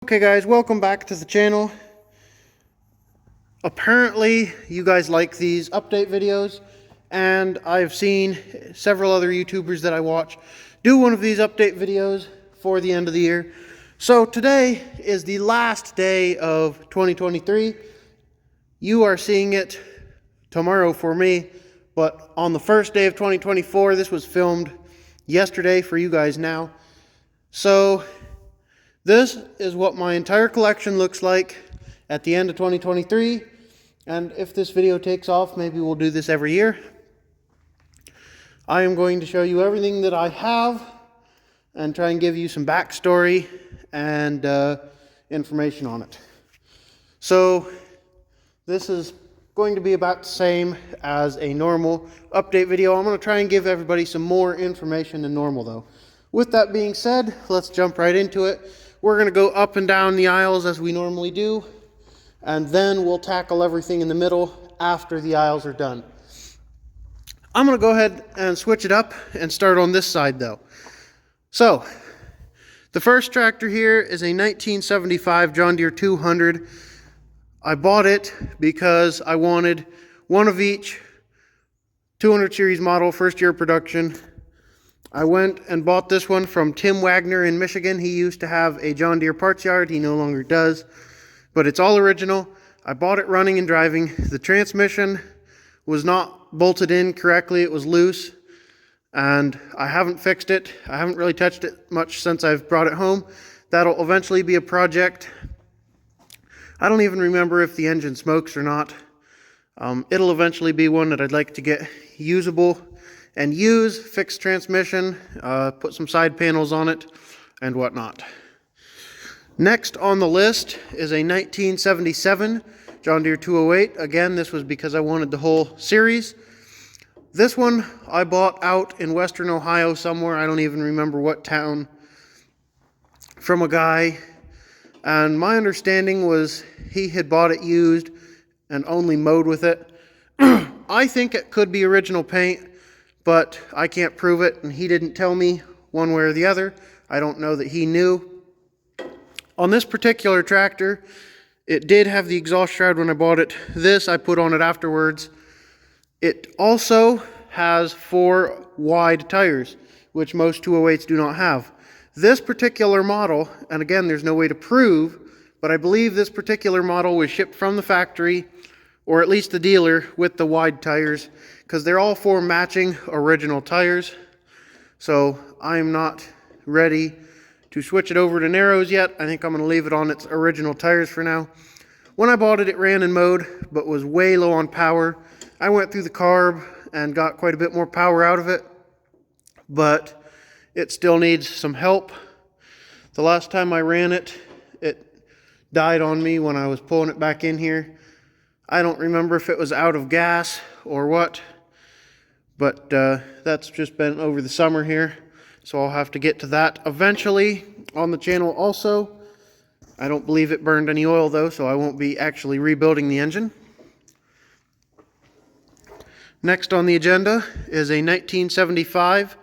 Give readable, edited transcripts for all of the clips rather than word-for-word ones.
Okay guys, welcome back to the channel. Apparently you guys like these update videos, and I've seen several other YouTubers that I watch do one of these update videos for the end of the year. So today is the last day of 2023. You are seeing it tomorrow for me, but on the first day of 2024, this was filmed yesterday for you guys now. So this is what my entire collection looks like at the end of 2023, and if this video takes off, maybe we'll do this every year. I am going to show you everything that I have and try and give you some backstory and information on it. So this is going to be about the same as a normal update video. I'm going to try and give everybody some more information than normal though. With that being said, let's jump right into it. We're going to go up and down the aisles as we normally do, and then we'll tackle everything in the middle after the aisles are done. I'm going to go ahead and switch it up and start on this side though. So, the first tractor here is a 1975 John Deere 200. I bought it because I wanted one of each 200 series model, first year production. I went and bought this one from Tim Wagner in Michigan. He used to have a John Deere parts yard. He no longer does, but it's all original. I bought it running and driving. The transmission was not bolted in correctly. It was loose, and I haven't fixed it. I haven't really touched it much since I've brought it home. That'll eventually be a project. I don't even remember if the engine smokes or not. It'll eventually be one that I'd like to get usable and use, fix transmission, put some side panels on it, and whatnot. Next on the list is a 1977 John Deere 208. Again, this was because I wanted the whole series. This one I bought out in western Ohio somewhere, I don't even remember what town, from a guy. And my understanding was he had bought it used and only mowed with it. I think it could be original paint, but I can't prove it, and he didn't tell me one way or the other. I don't know that he knew. On this particular tractor, it did have the exhaust shroud when I bought it. This I put on it afterwards. It also has 4 wide tires, which most 208s do not have. This particular model, and again, there's no way to prove, but I believe this particular model was shipped from the factory, or at least the dealer, with the wide tires, because they're all 4 matching original tires. So I'm not ready to switch it over to narrows yet. I think I'm going to leave it on its original tires for now. When I bought it, it ran and mowed, but was way low on power. I went through the carb and got quite a bit more power out of it, but it still needs some help. The last time I ran it, it died on me when I was pulling it back in here. I don't remember if it was out of gas or what, but that's just been over the summer here, so I'll have to get to that eventually on the channel also. I don't believe it burned any oil though, so I won't be actually rebuilding the engine. Next on the agenda is a 1975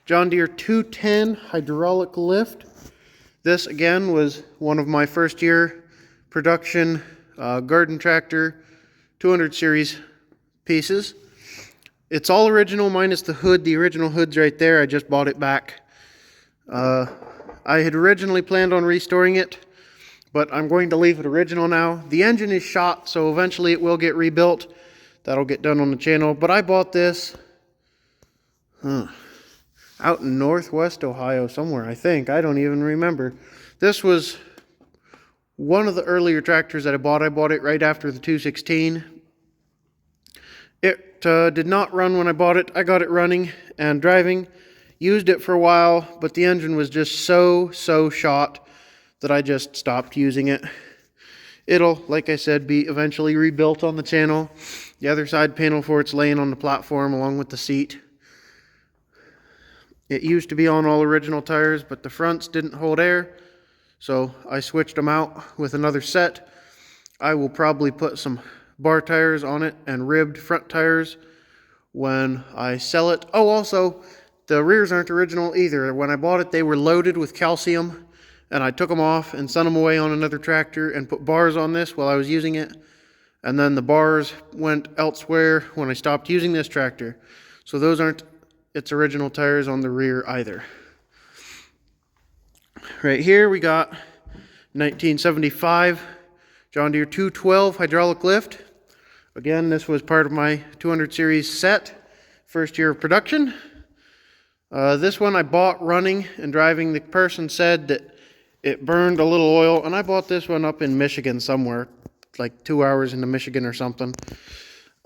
John Deere 210 hydraulic lift. This again was one of my first year production garden tractor 200 series pieces. It's all original minus the hood. The original hood's right there. I just bought it back. I had originally planned on restoring it, but I'm going to leave it original now. The engine is shot, so eventually it will get rebuilt. That'll get done on the channel. But I bought this out in northwest Ohio somewhere, I think. I don't even remember. This was one of the earlier tractors that I bought. I bought it right after the 216. It did not run when I bought it. I got it running and driving. Used it for a while, but the engine was just so shot that I just stopped using it. It'll, like I said, be eventually rebuilt on the channel. The other side panel for it's laying on the platform along with the seat. It used to be on all original tires, but the fronts didn't hold air, so I switched them out with another set. I will probably put some bar tires on it and ribbed front tires when I sell it. Oh, also, the rears aren't original either. When I bought it, they were loaded with calcium, and I took them off and sent them away on another tractor and put bars on this while I was using it. And then the bars went elsewhere when I stopped using this tractor. So those aren't its original tires on the rear either. Right here we got 1975 John Deere 212 hydraulic lift. Again, this was part of my 200 series set, first year of production. This one I bought running and driving. The person said that it burned a little oil, and I bought this one up in Michigan somewhere, like 2 hours into Michigan or something.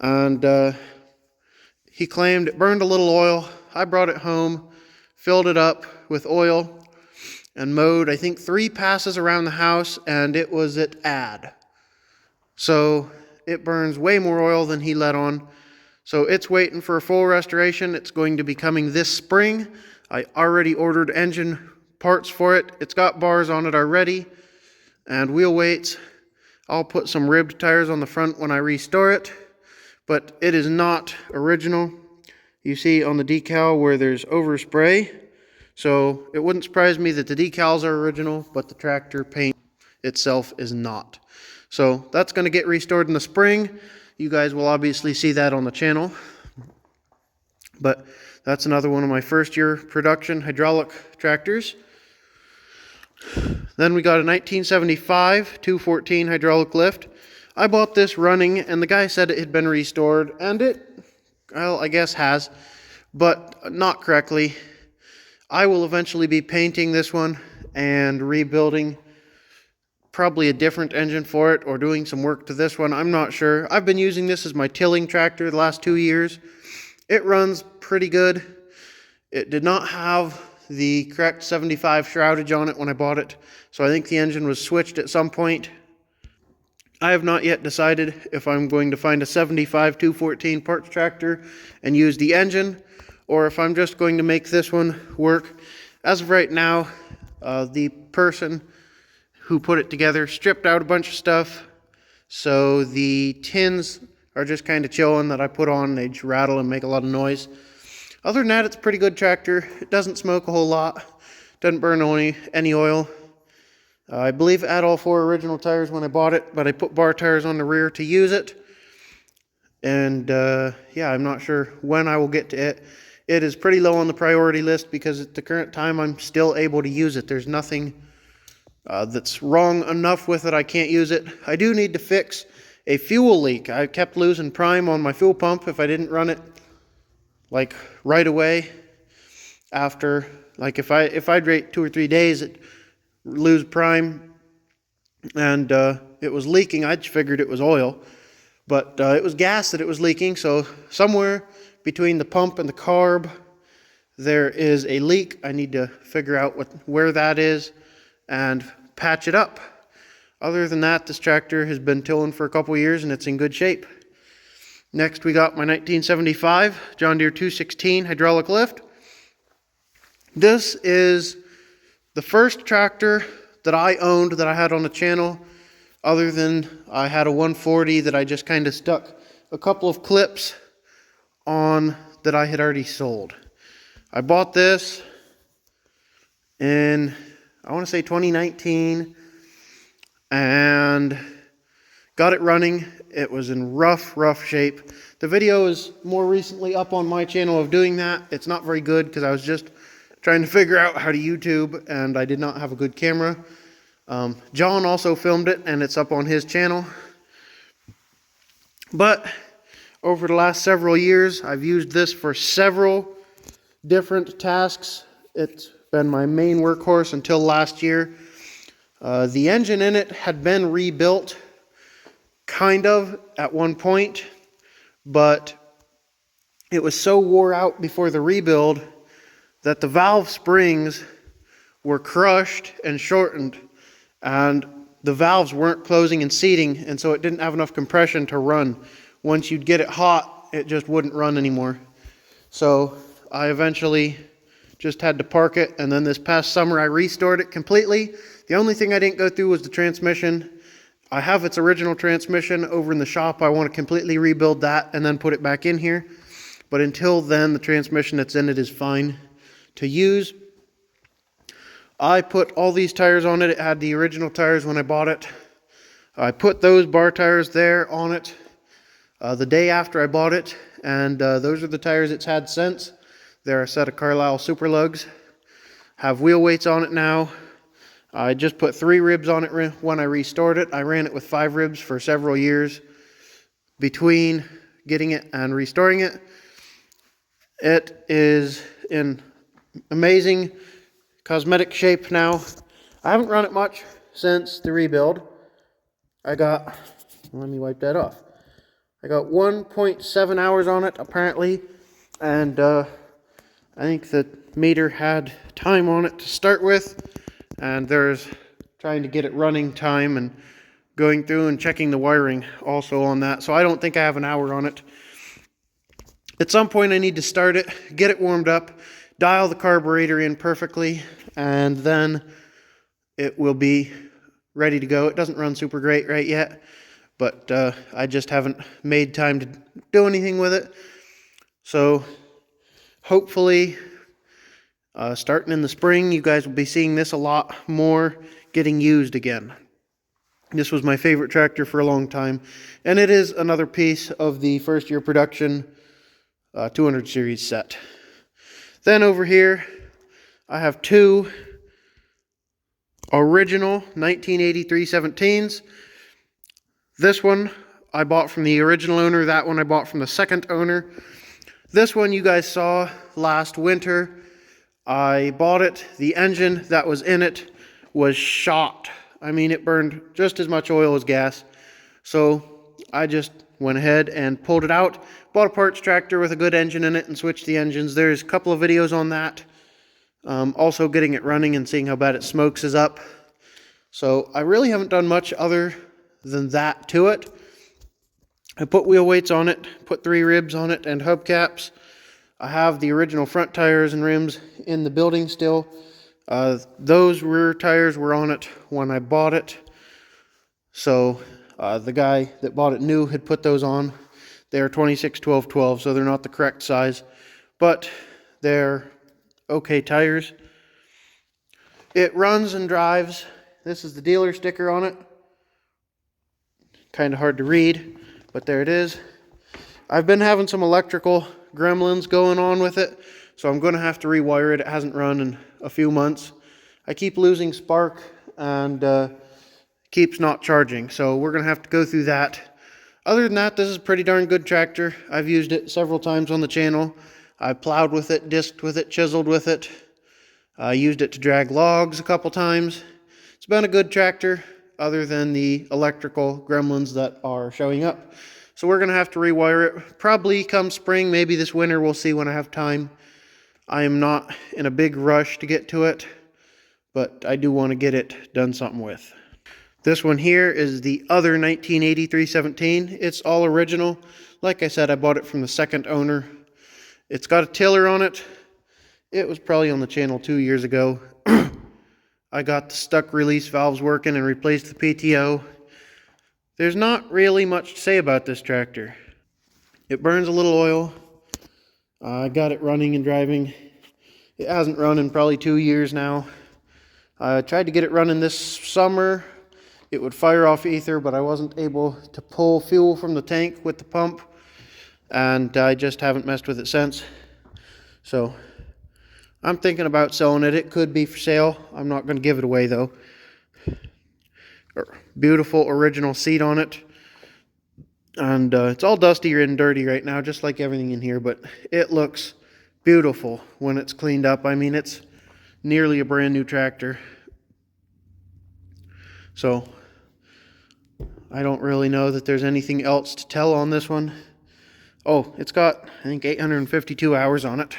And he claimed it burned a little oil. I brought it home, filled it up with oil, and mowed, I think, 3 passes around the house, and it was at add. So it burns way more oil than he let on. So it's waiting for a full restoration. It's going to be coming this spring. I already ordered engine parts for it. It's got bars on it already and wheel weights. I'll put some ribbed tires on the front when I restore it, but it is not original. You see on the decal where there's overspray. So it wouldn't surprise me that the decals are original, but the tractor paint itself is not. So that's going to get restored in the spring. You guys will obviously see that on the channel. But that's another one of my first year production hydraulic tractors. Then we got a 1975 214 hydraulic lift. I bought this running, and the guy said it had been restored, and it, well, I guess has, but not correctly. I will eventually be painting this one and rebuilding probably a different engine for it, or doing some work to this one. I'm not sure. I've been using this as my tilling tractor the last 2 years. It runs pretty good. It did not have the correct 75 shroudage on it when I bought it, so I think the engine was switched at some point. I have not yet decided if I'm going to find a 75 214 parts tractor and use the engine, or if I'm just going to make this one work. As of right now, the person who put it together stripped out a bunch of stuff, so the tins are just kind of chilling that I put on. They just rattle and make a lot of noise. Other than that, it's a pretty good tractor. It doesn't smoke a whole lot, doesn't burn any oil. I believe it had all 4 original tires when I bought it, but I put bar tires on the rear to use it. And yeah, I'm not sure when I will get to it. It is pretty low on the priority list because at the current time I'm still able to use it. There's nothing that's wrong enough with it I can't use it. I do need to fix a fuel leak. I kept losing prime on my fuel pump if I didn't run it like right away after, like if I'd wait 2 or 3 days, it lose prime, and it was leaking. I just figured it was oil, but it was gas that it was leaking. So somewhere between the pump and the carb there is a leak. I need to figure out where that is and patch it up. Other than that, this tractor has been tilling for a couple years and it's in good shape. Next we got my 1975 John Deere 216 hydraulic lift. This is the first tractor that I owned that I had on the channel, other than I had a 140 that I just kind of stuck a couple of clips on that I had already sold. I bought this in, I want to say 2019, and got it running. It was in rough shape. The video is more recently up on my channel of doing that. It's not very good because I was just trying to figure out how to YouTube and I did not have a good camera. John also filmed it and it's up on his channel. But over the last several years, I've used this for several different tasks. It's been my main workhorse until last year. The engine in it had been rebuilt kind of at one point, but it was so wore out before the rebuild that the valve springs were crushed and shortened, and the valves weren't closing and seating, and so it didn't have enough compression to run. Once you'd get it hot, it just wouldn't run anymore. So I eventually just had to park it, and then this past summer I restored it completely. The only thing I didn't go through was the transmission. I have its original transmission over in the shop. I want to completely rebuild that and then put it back in here. But until then, the transmission that's in it is fine to use. I put all these tires on it. It had the original tires when I bought it. I put those bar tires there on it the day after I bought it, and those are the tires it's had since. They're a set of Carlisle Super Lugs. Have wheel weights on it now. I just put 3 ribs on it when I restored it. I ran it with 5 ribs for several years between getting it and restoring it. It is in amazing cosmetic shape now. I haven't run it much since the rebuild. Let me wipe that off. I got 1.7 hours on it apparently, and I think the meter had time on it to start with, and there's trying to get it running time and going through and checking the wiring also on that. So I don't think I have an hour on it. At some point I need to start it, get it warmed up, dial the carburetor in perfectly, and then it will be ready to go. It doesn't run super great right yet, but I just haven't made time to do anything with it. So hopefully starting in the spring, you guys will be seeing this a lot more getting used again. This was my favorite tractor for a long time, and it is another piece of the first year production 200 series set. Then over here I have 2 original 1983 17s. This one I bought from the original owner, that one I bought from the second owner. This one you guys saw last winter. I bought it, the engine that was in it was shot. I mean, it burned just as much oil as gas. So I just went ahead and pulled it out, bought a parts tractor with a good engine in it and switched the engines. There's a couple of videos on that. Also getting it running and seeing how bad it smokes is up. So I really haven't done much other than that to it. I put wheel weights on it, put 3 ribs on it and hubcaps. I have the original front tires and rims in the building still. Those rear tires were on it when I bought it. So the guy that bought it new had put those on. They're 26-12-12, so they're not the correct size, but they're okay tires. It runs and drives. This is the dealer sticker on it. Kind of hard to read, but there it is. I've been having some electrical gremlins going on with it, so I'm going to have to rewire it. It hasn't run in a few months. I keep losing spark and keeps not charging, so we're going to have to go through that. Other than that, this is a pretty darn good tractor. I've used it several times on the channel. I plowed with it, disked with it, chiseled with it. I used it to drag logs a couple times. It's been a good tractor other than the electrical gremlins that are showing up. So we're going to have to rewire it probably come spring, maybe this winter. We'll see when I have time. I am not in a big rush to get to it, but I do want to get it done something with. This one here is the other 1983 17. It's all original. Like I said, I bought it from the second owner. It's got a tiller on it. It was probably on the channel 2 years ago. I got the stuck release valves working and replaced the PTO. There's not really much to say about this tractor. It burns a little oil. I got it running and driving. It hasn't run in probably 2 years now. I tried to get it running this summer. It would fire off ether, but I wasn't able to pull fuel from the tank with the pump, and I just haven't messed with it since. So I'm thinking about selling it. It could be for sale. I'm not going to give it away though. Beautiful original seat on it, and it's all dusty and dirty right now, just like everything in here, but it looks beautiful when it's cleaned up. I mean, it's nearly a brand new tractor. So I don't really know that there's anything else to tell on this one. Oh, it's got, I think, 852 hours on it,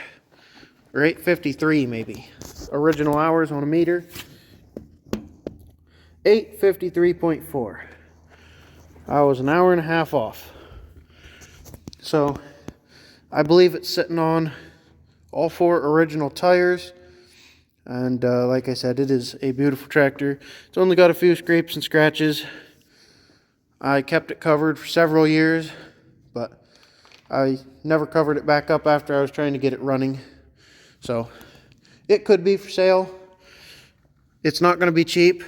or 853 maybe. Original hours on a meter, 853.4. I was an hour and a half off. So I believe it's sitting on all 4 original tires. And like I said, it is a beautiful tractor. It's only got a few scrapes and scratches. I kept it covered for several years, but I never covered it back up after I was trying to get it running. So it could be for sale. It's not going to be cheap,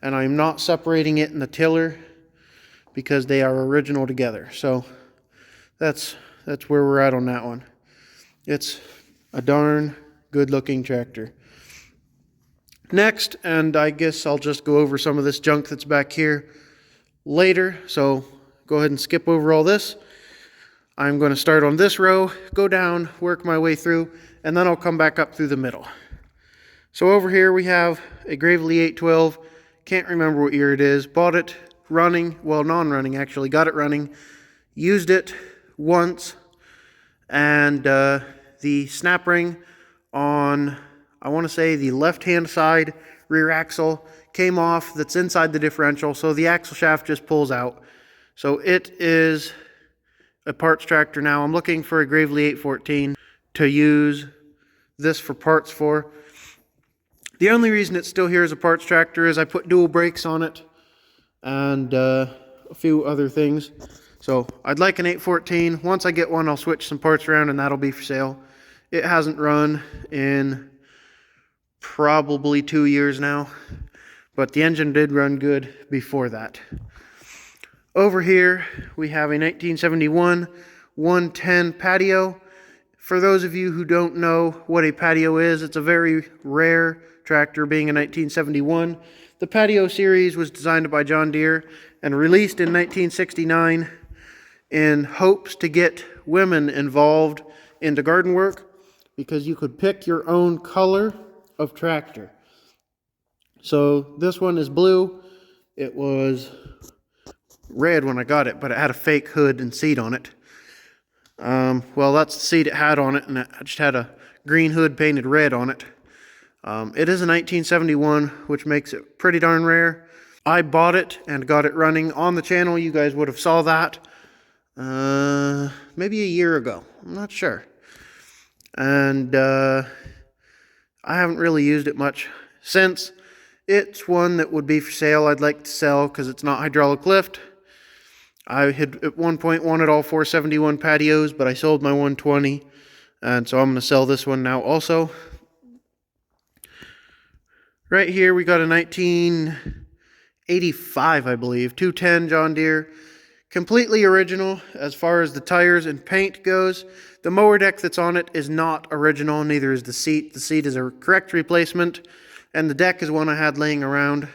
and I'm not separating it in the tiller because they are original together. So that's where we're at on that one. It's a darn good looking tractor. Next, and I guess I'll just go over some of this junk that's back here later, so go ahead and skip over all this. I'm going to start on this row, go down, work my way through, and then I'll come back up through the middle. So over here we have a Gravely 812. Can't remember what year it is. Bought it running, well, non-running actually. Got it running. Used it once, and the snap ring on, I want to say, the left-hand side rear axle came off. That's inside the differential, so the axle shaft just pulls out. So it is a parts tractor now. I'm looking for a Gravely 814 to use this for parts for. The only reason it's still here as a parts tractor is I put dual brakes on it and a few other things. So I'd like an 814. Once I get one, I'll switch some parts around and that'll be for sale. It hasn't run in probably 2 years now, but the engine did run good before that. Over here, we have a 1971 110 patio. For those of you who don't know what a patio is, it's a very rare tractor, being a 1971. The patio series was designed by John Deere and released in 1969 in hopes to get women involved into garden work, because you could pick your own color of tractor. So this one is blue. It was red when I got it, but it had a fake hood and seat on it. Well, that's the seat it had on it, and it just had a green hood painted red on it. It is a 1971, which makes it pretty darn rare. I bought it and got it running on the channel. You guys would have saw that maybe a year ago. I'm not sure. And I haven't really used it much since. It's one that would be for sale. I'd like to sell because it's not hydraulic lift. I had at one point wanted all 471 patios, but I sold my 120, and so I'm going to sell this one now also. Right here we got a 1985, I believe, 210 John Deere. Completely original as far as the tires and paint goes. The mower deck that's on it is not original, neither is the seat. The seat is a correct replacement, and the deck is one I had laying around.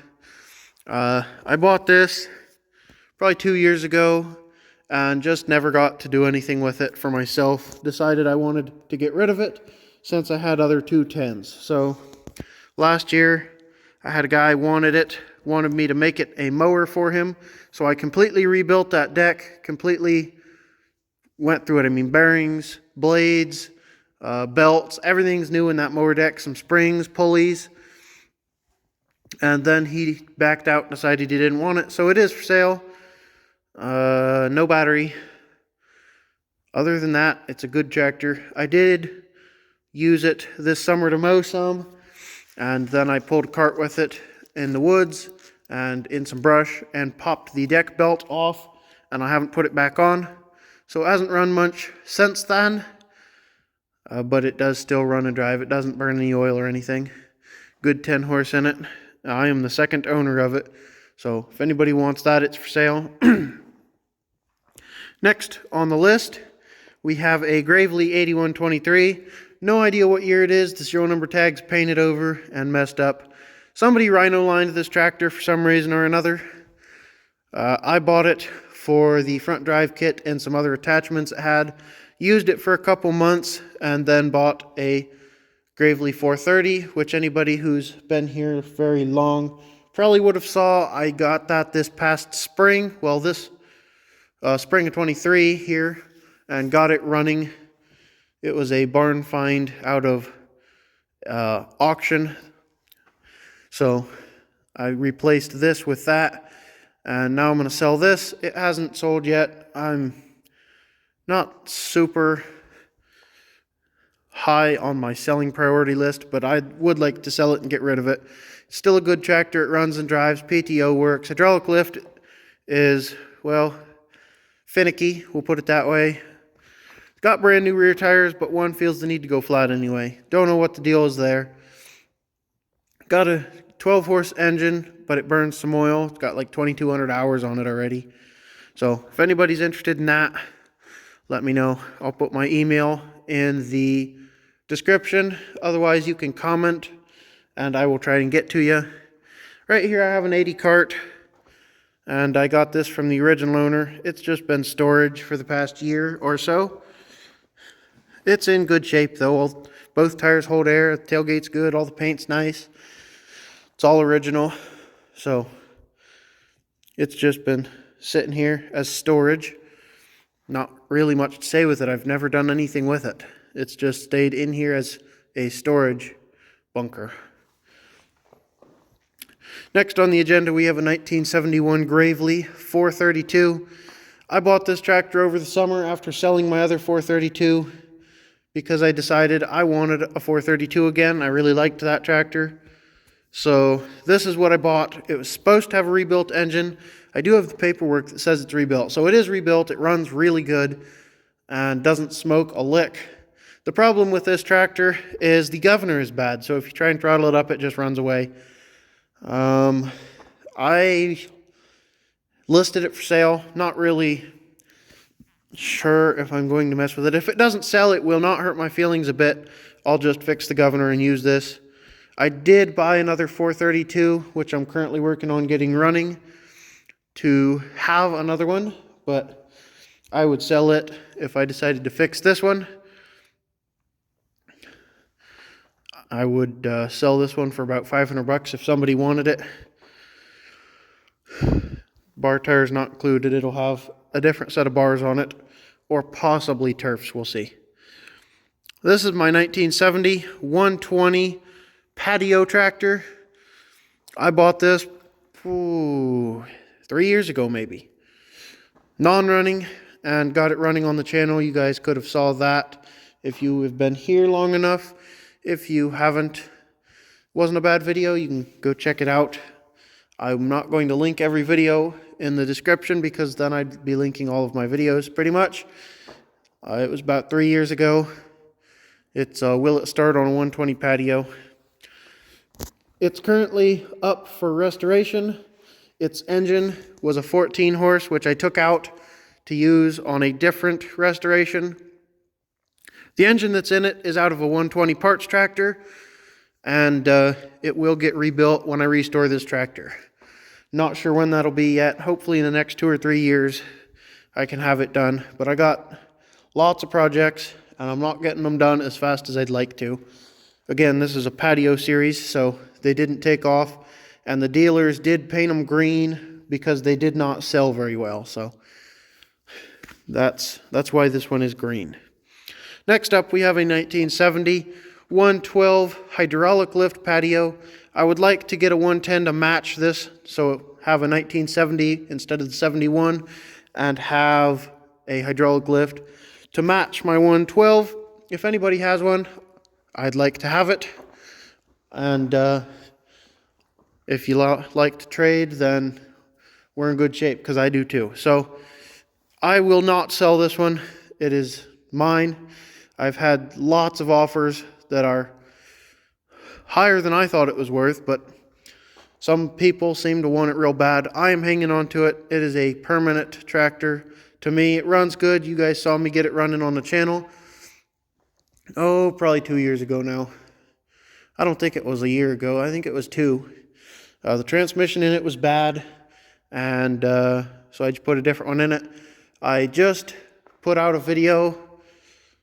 I bought this probably 2 years ago and just never got to do anything with it for myself. Decided I wanted to get rid of it since I had other 210s. So last year I had a guy wanted me to make it a mower for him. So I completely rebuilt that deck, completely went through it. I mean, bearings, blades, belts, everything's new in that mower deck, some springs, pulleys. And then he backed out and decided he didn't want it. So it is for sale. No battery. Other than that, it's a good tractor. I did use it this summer to mow some, and then I pulled a cart with it in the woods and in some brush and popped the deck belt off, and I haven't put it back on. So it hasn't run much since then, but it does still run and drive. It doesn't burn any oil or anything. Good 10 horse in it. I am the second owner of it, so if anybody wants that, it's for sale. Next on the list, we have a Gravely 8123. No idea what year it is. The serial number tag's painted over and messed up. Somebody rhino lined this tractor for some reason or another. I bought it for the front drive kit and some other attachments it had. Used it for a couple months and then bought a Gravely 430, which anybody who's been here very long probably would have saw. I got that this past spring. Well, this spring of 23 here, and got it running. It was a barn find out of auction. So I replaced this with that, and now I'm going to sell this. It hasn't sold yet. I'm not super high on my selling priority list, but I would like to sell it and get rid of it. It's still a good tractor. It runs and drives. PTO works. Hydraulic lift is, well, finicky, we'll put it that way. It's got brand new rear tires, but one feels the need to go flat anyway. Don't know what the deal is there. Got a 12 horse engine, but it burns some oil. It's got like 2,200 hours on it already. So if anybody's interested in that, let me know. I'll put my email in the description. Otherwise, you can comment and I will try and get to you. Right here I have an 80 cart, and I got this from the original owner. It's just been storage for the past year or so. It's in good shape though. Both tires hold air, the tailgate's good, all the paint's nice. It's all original. So it's just been sitting here as storage. Not really much to say with it. I've never done anything with it. It's just stayed in here as a storage bunker. Next on the agenda, we have a 1971 Gravely 432. I bought this tractor over the summer after selling my other 432 because I decided I wanted a 432 again. I really liked that tractor. So this is what I bought. It was supposed to have a rebuilt engine. I do have the paperwork that says it's rebuilt. So it is rebuilt. It runs really good and doesn't smoke a lick. The problem with this tractor is the governor is bad. So if you try and throttle it up, it just runs away. I listed it for sale. Not really sure if I'm going to mess with it. If it doesn't sell, it will not hurt my feelings a bit. I'll just fix the governor and use this. I did buy another 432, which I'm currently working on getting running to have another one, but I would sell it if I decided to fix this one. I would sell this one for about $500 if somebody wanted it. Bar tires not included. It'll have a different set of bars on it, or possibly turfs, we'll see. This is my 1970 120 patio tractor. I bought this 3 years ago maybe. Non-running, and got it running on the channel. You guys could have saw that if you have been here long enough. If you haven't, it wasn't a bad video. You can go check it out. I'm not going to link every video in the description because then I'd be linking all of my videos pretty much. It was about 3 years ago. It's will it start on a 120 patio. It's currently up for restoration. Its engine was a 14 horse, which I took out to use on a different restoration. The engine that's in it is out of a 120 parts tractor, and it will get rebuilt when I restore this tractor. Not sure when that'll be yet. Hopefully in the next 2 or 3 years I can have it done. But I got lots of projects, and I'm not getting them done as fast as I'd like to. Again, this is a patio series, so they didn't take off, and the dealers did paint them green because they did not sell very well. So that's why this one is green. Next up, we have a 1970 112 hydraulic lift patio. I would like to get a 110 to match this, so have a 1970 instead of the 71, and have a hydraulic lift to match my 112. If anybody has one, I'd like to have it. And if you like to trade, then we're in good shape, because I do too. So I will not sell this one. It is mine. I've had lots of offers that are higher than I thought it was worth, but some people seem to want it real bad. I am hanging on to it. It is a permanent tractor to me. It runs good. You guys saw me get it running on the channel. Oh, probably 2 years ago now. I don't think it was a year ago. I think it was 2. The transmission in it was bad, and so I just put a different one in it. I just put out a video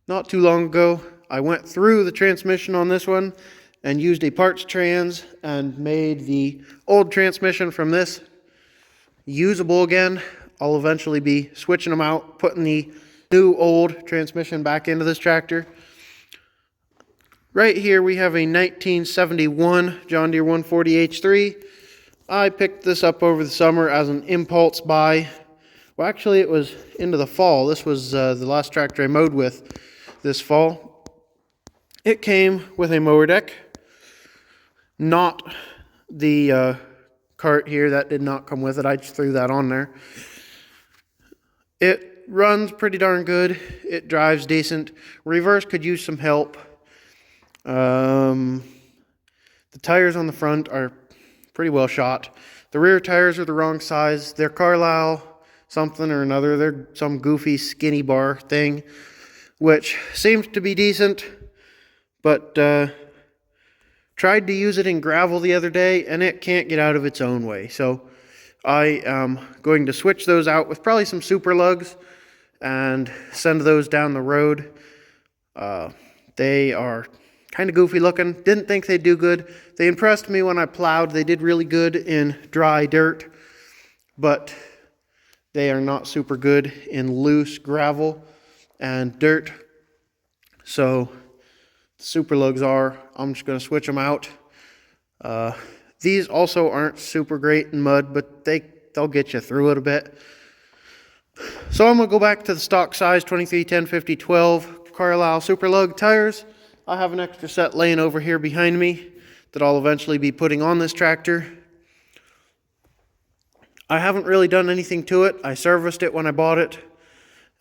not too long ago. I went through the transmission on this one and used a parts trans and made the old transmission from this usable again. I'll eventually be switching them out, putting the new old transmission back into this tractor. Right here we have a 1971 John Deere 140H3. I picked this up over the summer as an impulse buy. Well, actually it was into the fall. This was the last tractor I mowed with this fall. It came with a mower deck, not the cart here. That did not come with it. I just threw that on there. It runs pretty darn good. It drives decent. Reverse could use some help. The tires on the front are pretty well shot. The rear tires are the wrong size. They're Carlisle something or another. They're some goofy skinny bar thing, which seems to be decent, but tried to use it in gravel the other day and it can't get out of its own way. So I am going to switch those out with probably some super lugs and send those down the road. They are kind of goofy looking. Didn't think they'd do good. They impressed me when I plowed. They did really good in dry dirt, but they are not super good in loose gravel and dirt. So the super lugs are. I'm just going to switch them out. These also aren't super great in mud, but they'll get you through it a bit. So I'm going to go back to the stock size 23, 10, 50, 12 Carlisle super lug tires. I have an extra set laying over here behind me that I'll eventually be putting on this tractor. I haven't really done anything to it. I serviced it when I bought it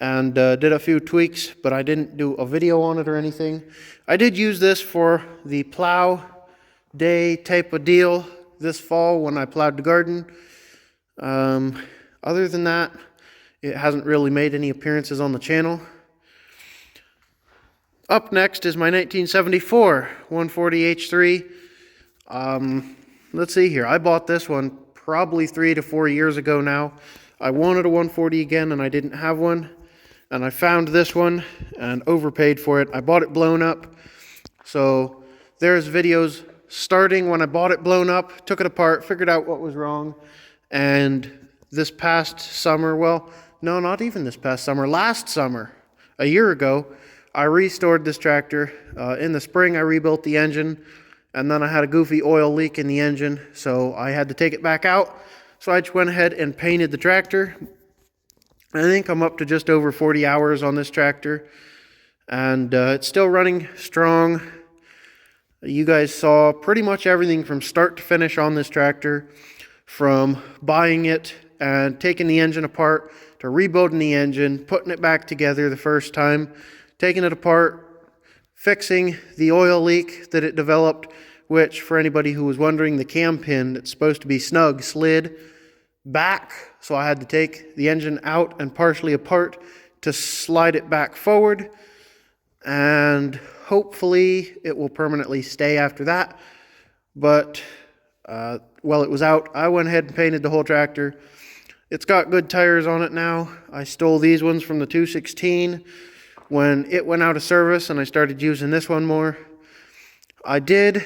and did a few tweaks, but I didn't do a video on it or anything. I did use this for the plow day type of deal this fall when I plowed the garden. Other than that, it hasn't really made any appearances on the channel. Up next is my 1974 140H3. Let's see here. I bought this one probably 3 to 4 years ago now. I wanted a 140 again and I didn't have one. And I found this one and overpaid for it. I bought it blown up. So there's videos starting when I bought it blown up, took it apart, figured out what was wrong. And this past summer, well, no, not even this past summer, last summer, a year ago, I restored this tractor. In the spring, I rebuilt the engine, and then I had a goofy oil leak in the engine, so I had to take it back out. So I just went ahead and painted the tractor. I think I'm up to just over 40 hours on this tractor, and it's still running strong. You guys saw pretty much everything from start to finish on this tractor, from buying it and taking the engine apart to rebuilding the engine, putting it back together the first time, taking it apart, fixing the oil leak that it developed, which for anybody who was wondering, the cam pin that's supposed to be snug slid back, so I had to take the engine out and partially apart to slide it back forward, and hopefully it will permanently stay after that. But while it was out, I went ahead and painted the whole tractor. It's got good tires on it now. I stole these ones from the 216 when it went out of service and I started using this one more. I did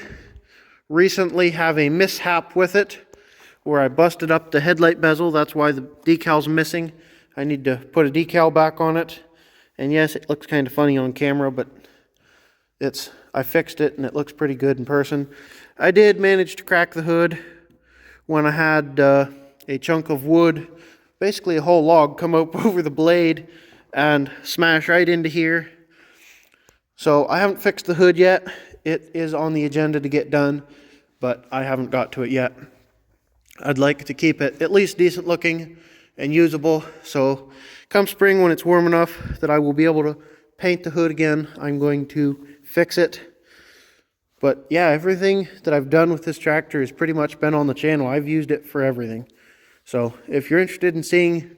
recently have a mishap with it where I busted up the headlight bezel. That's why the decal's missing. I need to put a decal back on it. And yes, it looks kind of funny on camera, but I fixed it and it looks pretty good in person. I did manage to crack the hood when I had a chunk of wood, basically a whole log, come up over the blade and smash right into here. So I haven't fixed the hood yet. It is on the agenda to get done, but I haven't got to it yet. I'd like to keep it at least decent looking and usable, so come spring when it's warm enough that I will be able to paint the hood again, I'm going to fix it. But yeah, everything that I've done with this tractor has pretty much been on the channel. I've used it for everything. So if you're interested in seeing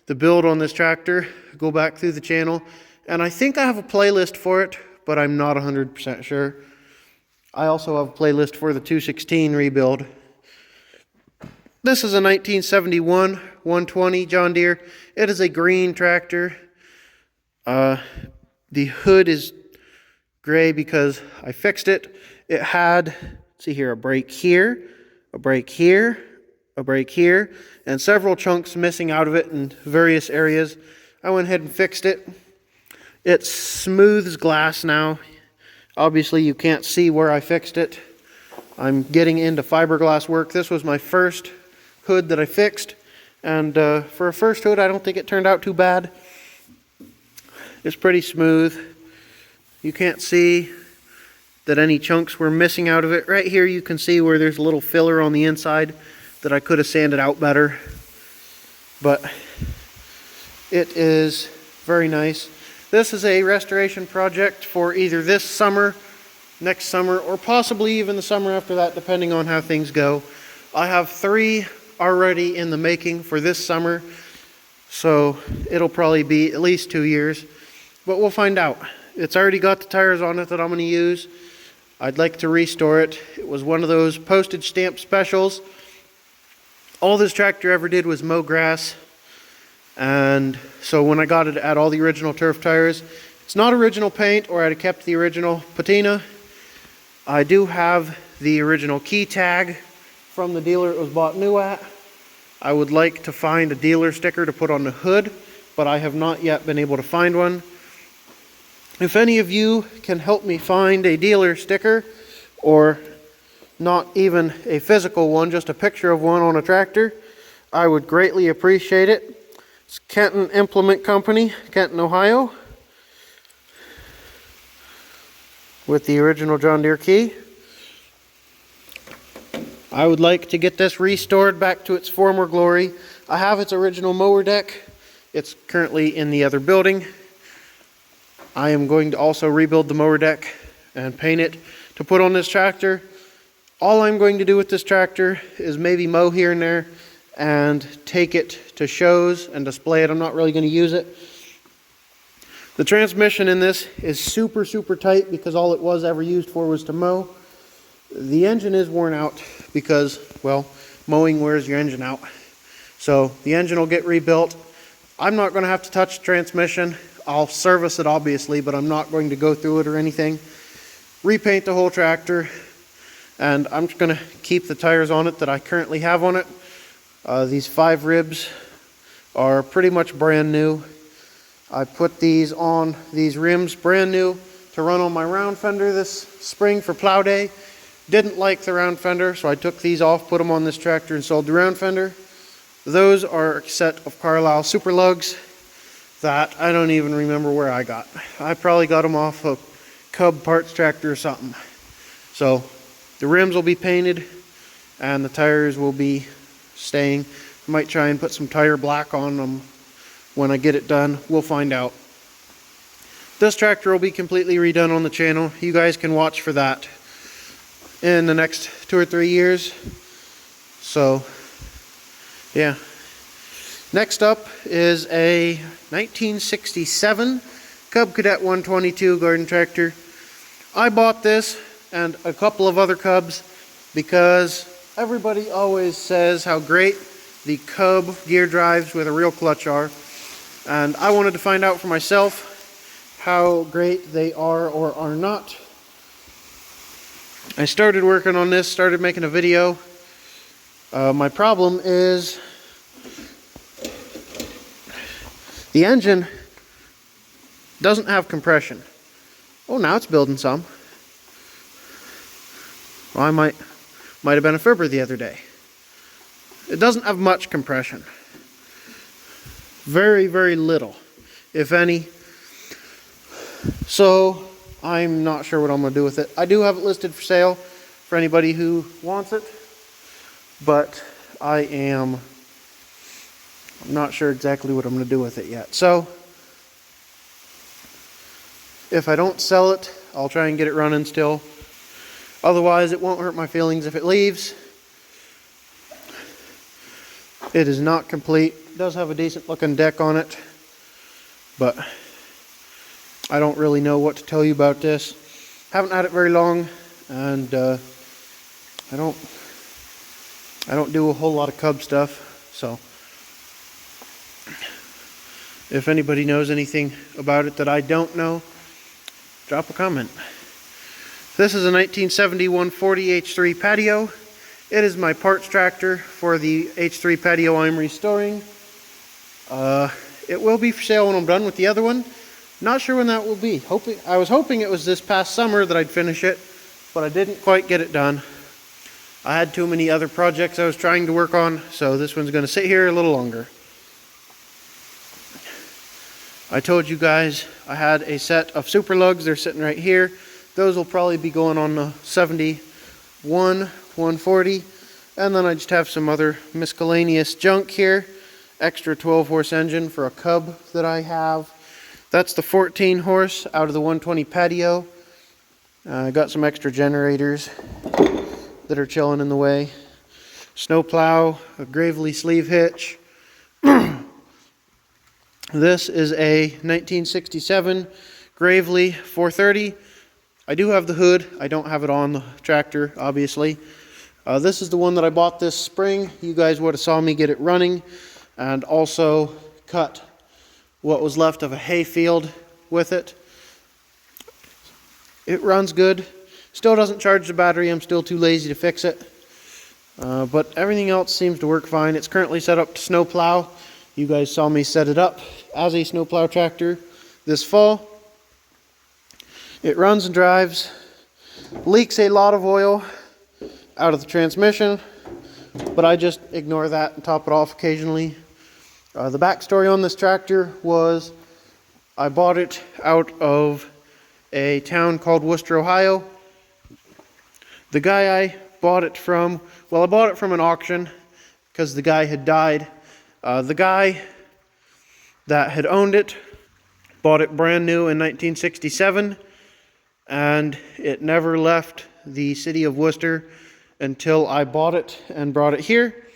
the build on this tractor, go back through the channel. And I think I have a playlist for it, but I'm not 100% sure. I also have a playlist for the 216 rebuild. This is a 1971 120 John Deere. It is a green tractor. The hood is gray because I fixed it. It had, see here, a break here, a break here, a break here, and several chunks missing out of it in various areas. I went ahead and fixed it. It's smooth as glass now. Obviously you can't see where I fixed it. I'm getting into fiberglass work. This was my first hood that I fixed, and for a first hood I don't think it turned out too bad. It's pretty smooth. You can't see that any chunks were missing out of it. Right here you can see where there's a little filler on the inside that I could have sanded out better, but it is very nice. This is a restoration project for either this summer, next summer, or possibly even the summer after that, depending on how things go. I have 3 already in the making for this summer, so it'll probably be at least 2 years, but we'll find out. It's already got the tires on it that I'm going to use. I'd like to restore it. It was one of those postage stamp specials. All this tractor ever did was mow grass, and so when I got it at all the original turf tires, it's not original paint, or I'd have kept the original patina. I do have the original key tag from the dealer it was bought new at. I would like to find a dealer sticker to put on the hood, but I have not yet been able to find one. If any of you can help me find a dealer sticker, or not even a physical one, just a picture of one on a tractor, I would greatly appreciate it. It's Kenton Implement Company, Kenton, Ohio, with the original John Deere key. I would like to get this restored back to its former glory. I have its original mower deck. It's currently in the other building. I am going to also rebuild the mower deck and paint it to put on this tractor. All I'm going to do with this tractor is maybe mow here and there and take it to shows and display it. I'm not really going to use it. The transmission in this is super tight because all it was ever used for was to mow. The engine is worn out because, well, mowing wears your engine out. So the engine will get rebuilt. I'm not going to have to touch the transmission. I'll service it obviously, but I'm not going to go through it or anything. Repaint the whole tractor, and I'm just going to keep the tires on it that I currently have on it. These 5 ribs are pretty much brand new. I put these on these rims brand new to run on my round fender this spring for plow day. Didn't like the round fender, so I took these off, put them on this tractor, and sold the round fender. Those are a set of Carlisle super lugs that I don't even remember where I got. I probably got them off a Cub parts tractor or something. So the rims will be painted and the tires will be staying. I might try and put some tire black on them when I get it done. We'll find out. This tractor will be completely redone on the channel. You guys can watch for that in the next 2 or 3 years. So yeah. Next up is a 1967 Cub Cadet 122 garden tractor. I bought this and a couple of other Cubs because everybody always says how great the Cub gear drives with a real clutch are, and I wanted to find out for myself how great they are or are not. I started working on this, started making a video. My problem is the engine doesn't have compression. Oh, now it's building some. Well, I might have been a fibber the other day. It doesn't have much compression. Very little, if any. So I'm not sure what I'm going to do with it. I do have it listed for sale for anybody who wants it, but I'm not sure exactly what I'm going to do with it yet. So if I don't sell it, I'll try and get it running still. Otherwise, it won't hurt my feelings if it leaves. It is not complete. It does have a decent looking deck on it, but I don't really know what to tell you about this. Haven't had it very long, and I don't do a whole lot of Cub stuff, so if anybody knows anything about it that I don't know, drop a comment. This is a 1971 40 H3 patio. It is my parts tractor for the H3 patio I'm restoring. It will be for sale when I'm done with the other one. Not sure when that will be. I was hoping it was this past summer that I'd finish it, but I didn't quite get it done. I had too many other projects I was trying to work on, so this one's going to sit here a little longer. I told you guys I had a set of super lugs. They're sitting right here. Those will probably be going on the 71 140, and then I just have some other miscellaneous junk here. Extra 12-horse engine for a Cub that I have. That's the 14 horse out of the 120 patio. I got some extra generators that are chilling in the way. snowplow, a Gravely sleeve hitch. This is a 1967 Gravely 430. I do have the hood. I don't have it on the tractor, obviously. This is the one that I bought this spring. You guys would have saw me get it running, and also cut what was left of a hay field with it. It runs good. Still doesn't charge the battery. I'm still too lazy to fix it. But everything else seems to work fine. It's currently set up to snowplow. You guys saw me set it up as a snowplow tractor this fall. It runs and drives. Leaks a lot of oil out of the transmission, but I just ignore that and top it off occasionally. The backstory on this tractor was I bought it out of a town called Worcester, Ohio. The guy I bought it from, well, I bought it from an auction because the guy had died. The guy that had owned it bought it brand new in 1967, and it never left the city of Worcester until I bought it and brought it here.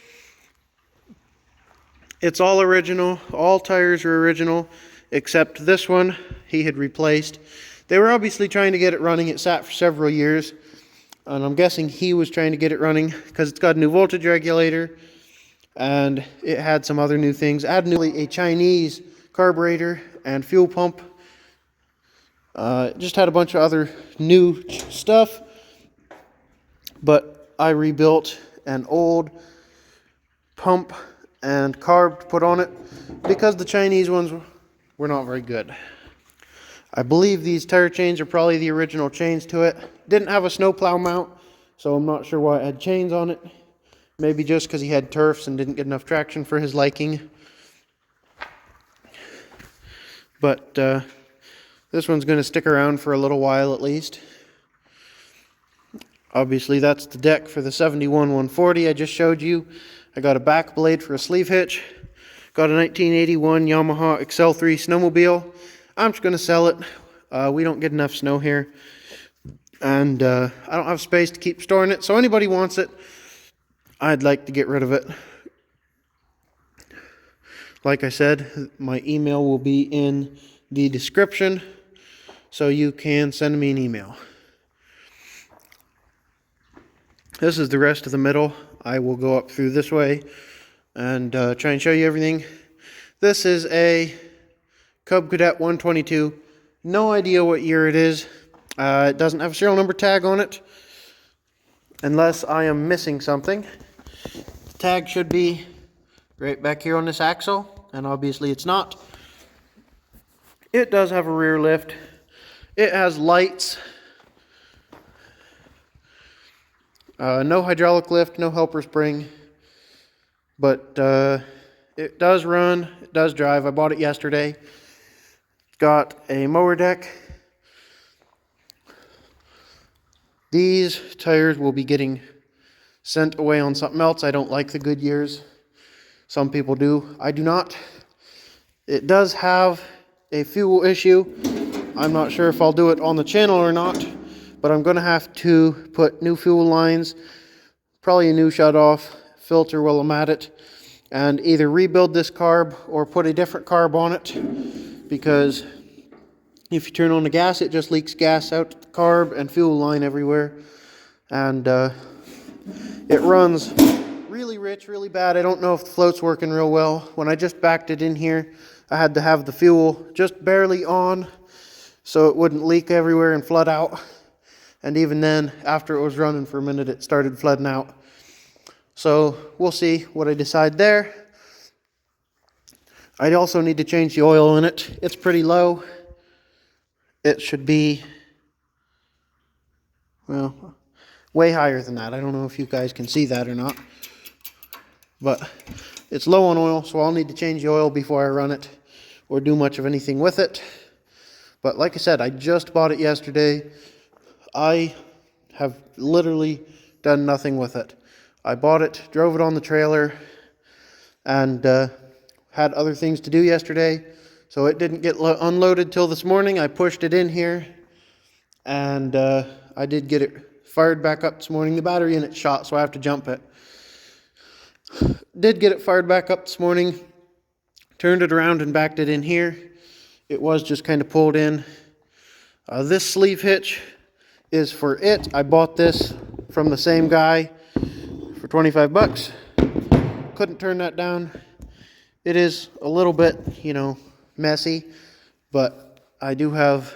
It's all original. All tires are original except this one he had replaced. They were obviously trying to get it running. It sat for several years, and I'm guessing he was trying to get it running because it's got a new voltage regulator and it had some other new things. Add a Chinese carburetor and fuel pump. It just had a bunch of other new stuff, but I rebuilt an old pump and carb to put on it because the Chinese ones were not very good. I believe these tire chains are probably the original chains to it. Didn't have a snowplow mount, so I'm not sure why it had chains on it. Maybe just because he had turfs and didn't get enough traction for his liking. But this one's going to stick around for a little while at least. Obviously that's the deck for the 71 140 I just showed you. I got a back blade for a sleeve hitch. Got a 1981 Yamaha XL3 snowmobile. I'm just going to sell it. We don't get enough snow here, and I don't have space to keep storing it, so anybody wants it, I'd like to get rid of it. Like I said, my email will be in the description, so you can send me an email. This is the rest of the middle. I will go up through this way and try and show you everything. This is a Cub Cadet 122. No idea what year it is. It doesn't have a serial number tag on it, unless I am missing something. The tag should be right back here on this axle, and obviously it's not. It does have a rear lift. It has lights. No hydraulic lift, no helper spring, but it does run, it does drive. I bought it yesterday. Got a mower deck. These tires will be getting sent away on something else. I don't like the Goodyears. Some people do. I do not. It does have a fuel issue. I'm not sure if I'll do it on the channel or not, but I'm going to have to put new fuel lines, probably a new shutoff filter while I'm at it, and either rebuild this carb or put a different carb on it, because if you turn on the gas, it just leaks gas out the carb and fuel line everywhere, and it runs really rich, really bad. I don't know if the float's working real well. When I just backed it in here, I had to have the fuel just barely on so it wouldn't leak everywhere and flood out. And even then, after it was running for a minute, it started flooding out. So we'll see what I decide there. I also need to change the oil in it. It's pretty low. It should be, well, way higher than that. I don't know if you guys can see that or not. But it's low on oil, so I'll need to change the oil before I run it or do much of anything with it. But like I said, I just bought it yesterday. I have literally done nothing with it. I bought it, drove it on the trailer, and had other things to do yesterday. So it didn't get unloaded till this morning. I pushed it in here, and I did get it fired back up this morning. The battery in it shot, so I have to jump it. Did get it fired back up this morning, turned it around and backed it in here. It was just kind of pulled in. This sleeve hitch is for it. I bought this from the same guy for 25 bucks. Couldn't turn that down. It is a little bit, messy, but I do have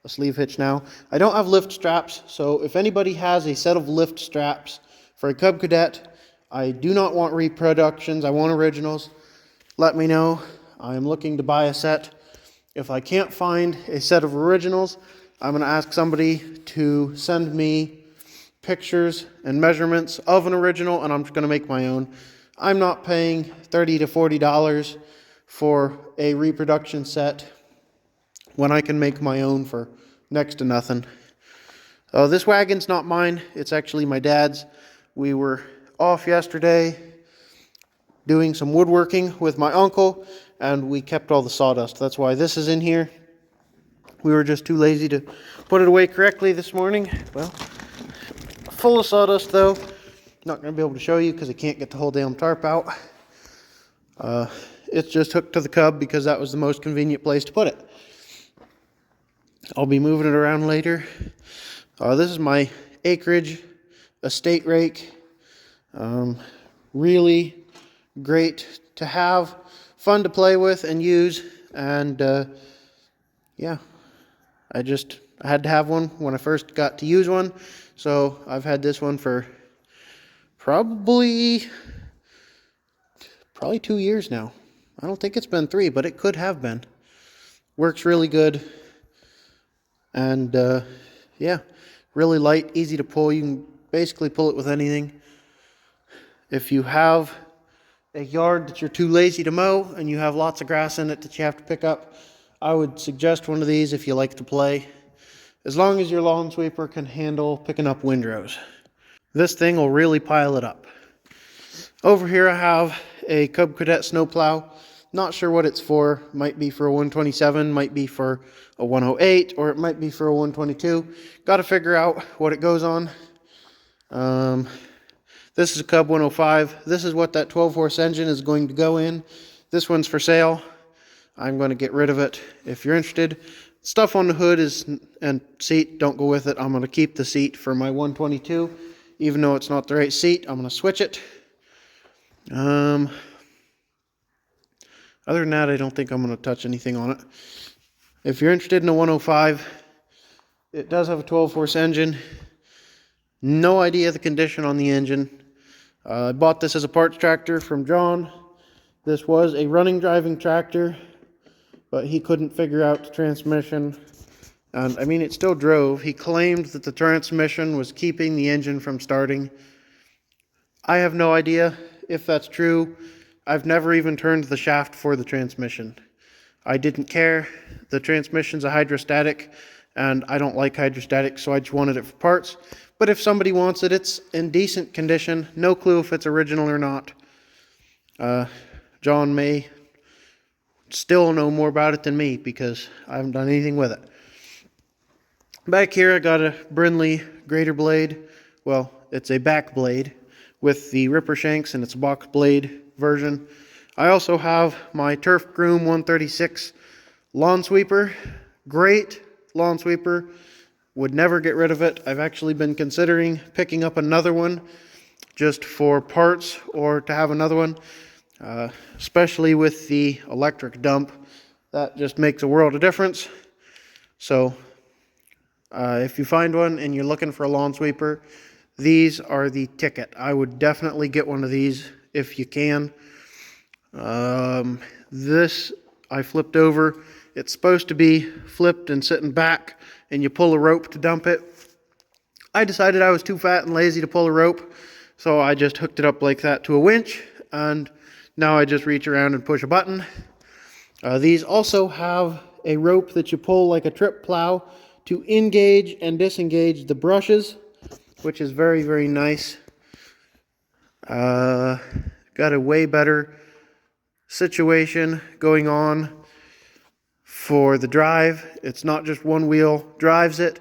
a sleeve hitch now. I don't have lift straps, so if anybody has a set of lift straps for a Cub Cadet, I do not want reproductions, I want originals. Let me know. I'm looking to buy a set. If I can't find a set of originals, I'm going to ask somebody to send me pictures and measurements of an original, and I'm just going to make my own. I'm not paying $30 to $40 for a reproduction set when I can make my own for next to nothing. This wagon's not mine. It's actually my dad's. We were off yesterday doing some woodworking with my uncle, and we kept all the sawdust. That's why this is in here. We were just too lazy to put it away correctly this morning. Well, full of sawdust though. Not going to be able to show you because I can't get the whole damn tarp out. It's just hooked to the Cub because that was the most convenient place to put it. I'll be moving it around later. This is my acreage estate rake. Really great to have, fun to play with and use, and yeah, I had to have one when I first got to use one, so I've had this one for probably 2 years now. I don't think it's been 3, but it could have been. Works really good, and yeah, really light, easy to pull. You can basically pull it with anything. If you have a yard that you're too lazy to mow and you have lots of grass in it that you have to pick up, I would suggest one of these if you like to play, as long as your lawn sweeper can handle picking up windrows. This thing will really pile it up. Over here I have a Cub Cadet snowplow. Not sure what it's for. Might be for a 127, might be for a 108, or it might be for a 122. Got to figure out what it goes on. This is a Cub 105. This is what that 12-horse engine is going to go in. This one's for sale. I'm going to get rid of it. If you're interested, stuff on the hood and seat don't go with it. I'm going to keep the seat for my 122. Even though it's not the right seat, I'm going to switch it. Other than that, I don't think I'm going to touch anything on it. If you're interested in a 105, it does have a 12-horse engine. No idea the condition on the engine. I bought this as a parts tractor from John. This was a running driving tractor, but he couldn't figure out the transmission. And I mean, it still drove. He claimed that the transmission was keeping the engine from starting. I have no idea if that's true. I've never even turned the shaft for the transmission. I didn't care. The transmission's a hydrostatic, and I don't like hydrostatic, so I just wanted it for parts. But if somebody wants it, it's in decent condition. No clue if it's original or not. John may still know more about it than me because I haven't done anything with it. Back here I got a Brindley grater blade. Well, it's a back blade with the ripper shanks, and it's a box blade version. I also have my Turf Groom 136 lawn sweeper. Great lawn sweeper. Would never get rid of it. I've actually been considering picking up another one just for parts or to have another one, especially with the electric dump. That just makes a world of difference. So if you find one and you're looking for a lawn sweeper, these are the ticket. I would definitely get one of these if you can. This I flipped over. It's supposed to be flipped and sitting back, and you pull a rope to dump it. I decided I was too fat and lazy to pull a rope, so I just hooked it up like that to a winch, and now I just reach around and push a button. These also have a rope that you pull like a trip plow to engage and disengage the brushes, which is very, very nice. Got a way better situation going on for the drive. It's not just one wheel drives it,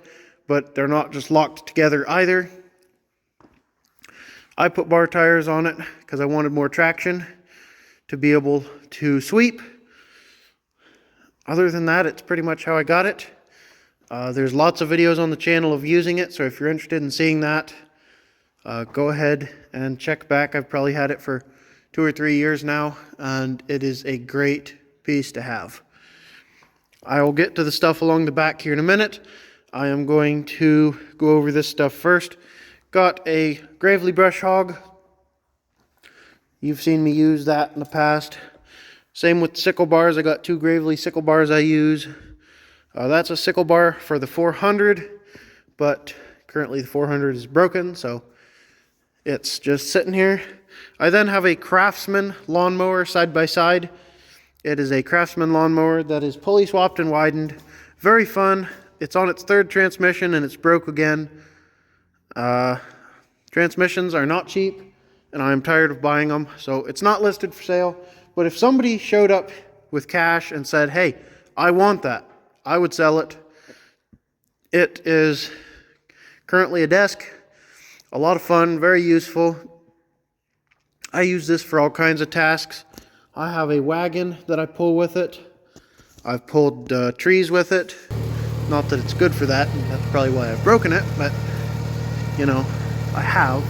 but they're not just locked together either. I put bar tires on it because I wanted more traction to be able to sweep. Other than that, it's pretty much how I got it. There's lots of videos on the channel of using it, so if you're interested in seeing that, go ahead and check back. I've probably had it for 2 or 3 years now, and it is a great piece to have. I will get to the stuff along the back here in a minute. I am going to go over this stuff first. Got a Gravely brush hog. You've seen me use that in the past. Same with sickle bars. I got 2 Gravely sickle bars I use. That's a sickle bar for the 400, but currently the 400 is broken, so it's just sitting here. I then have a Craftsman lawnmower side by side. It is a Craftsman lawnmower that is pulley swapped and widened. Very fun. It's on its 3rd transmission and it's broke again. Transmissions are not cheap, and I'm tired of buying them, so it's not listed for sale. But if somebody showed up with cash and said, hey, I want that, I would sell it. It is currently a desk. A lot of fun, very useful. I use this for all kinds of tasks. I have a wagon that I pull with it. I've pulled trees with it. Not that it's good for that, and that's probably why I've broken it, but, you know, I have.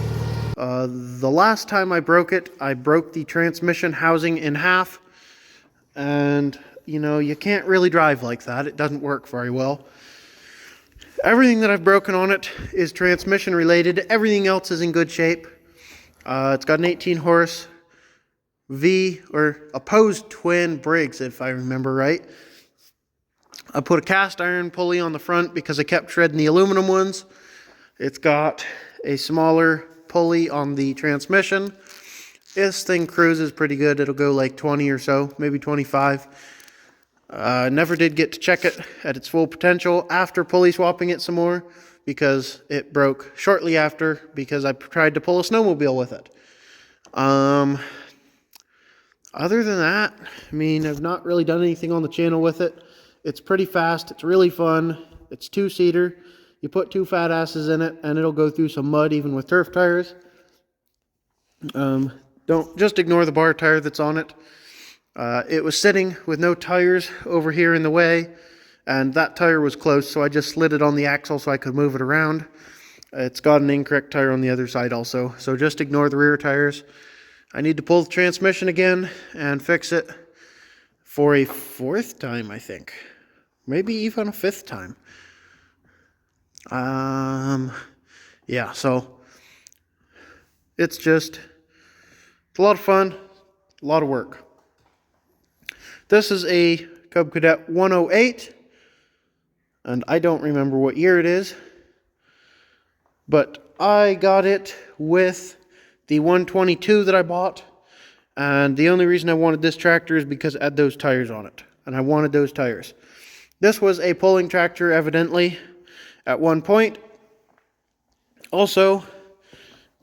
The last time I broke it, I broke the transmission housing in half, and, you know, you can't really drive like that. It doesn't work very well. Everything that I've broken on it is transmission related. Everything else is in good shape. It's got an 18 horse V or opposed twin Briggs, if I remember right. I put a cast iron pulley on the front because I kept shredding the aluminum ones. It's got a smaller pulley on the transmission. This thing cruises pretty good. It'll go like 20 or so, maybe 25. Never did get to check it at its full potential after pulley swapping it some more, because it broke shortly after because I tried to pull a snowmobile with it. Other than that, I mean, I've not really done anything on the channel with it. It's pretty fast. It's really fun. It's 2-seater. You put 2 fat asses in it and it'll go through some mud even with turf tires. Don't just ignore the bar tire that's on it. It was sitting with no tires over here in the way, and that tire was close, so I just slid it on the axle so I could move it around. It's got an incorrect tire on the other side also, so just ignore the rear tires. I need to pull the transmission again and fix it for a 4th time, I think. Maybe even a 5th time. Yeah, so it's a lot of fun, a lot of work. This is a Cub Cadet 108, and I don't remember what year it is, but I got it with the 122 that I bought, and the only reason I wanted this tractor is because it had those tires on it, and I wanted those tires. This was a pulling tractor, evidently, at one point. Also,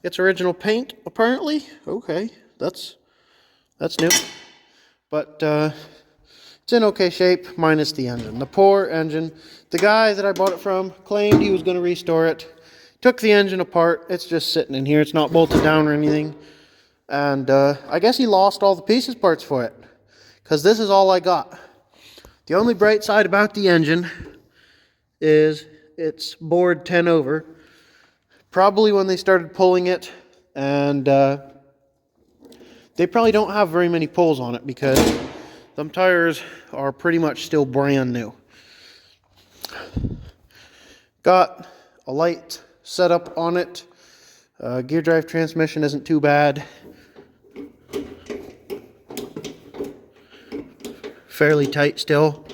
its original paint, apparently. Okay, that's new. But it's in okay shape, minus the engine. The poor engine. The guy that I bought it from claimed he was going to restore it. Took the engine apart. It's just sitting in here. It's not bolted down or anything. And I guess he lost all the pieces parts for it, because this is all I got. The only bright side about the engine is it's bored 10 over. Probably when they started pulling it, and they probably don't have very many pulls on it because them tires are pretty much still brand new. Got a light setup on it. Gear drive transmission isn't too bad. Fairly tight still.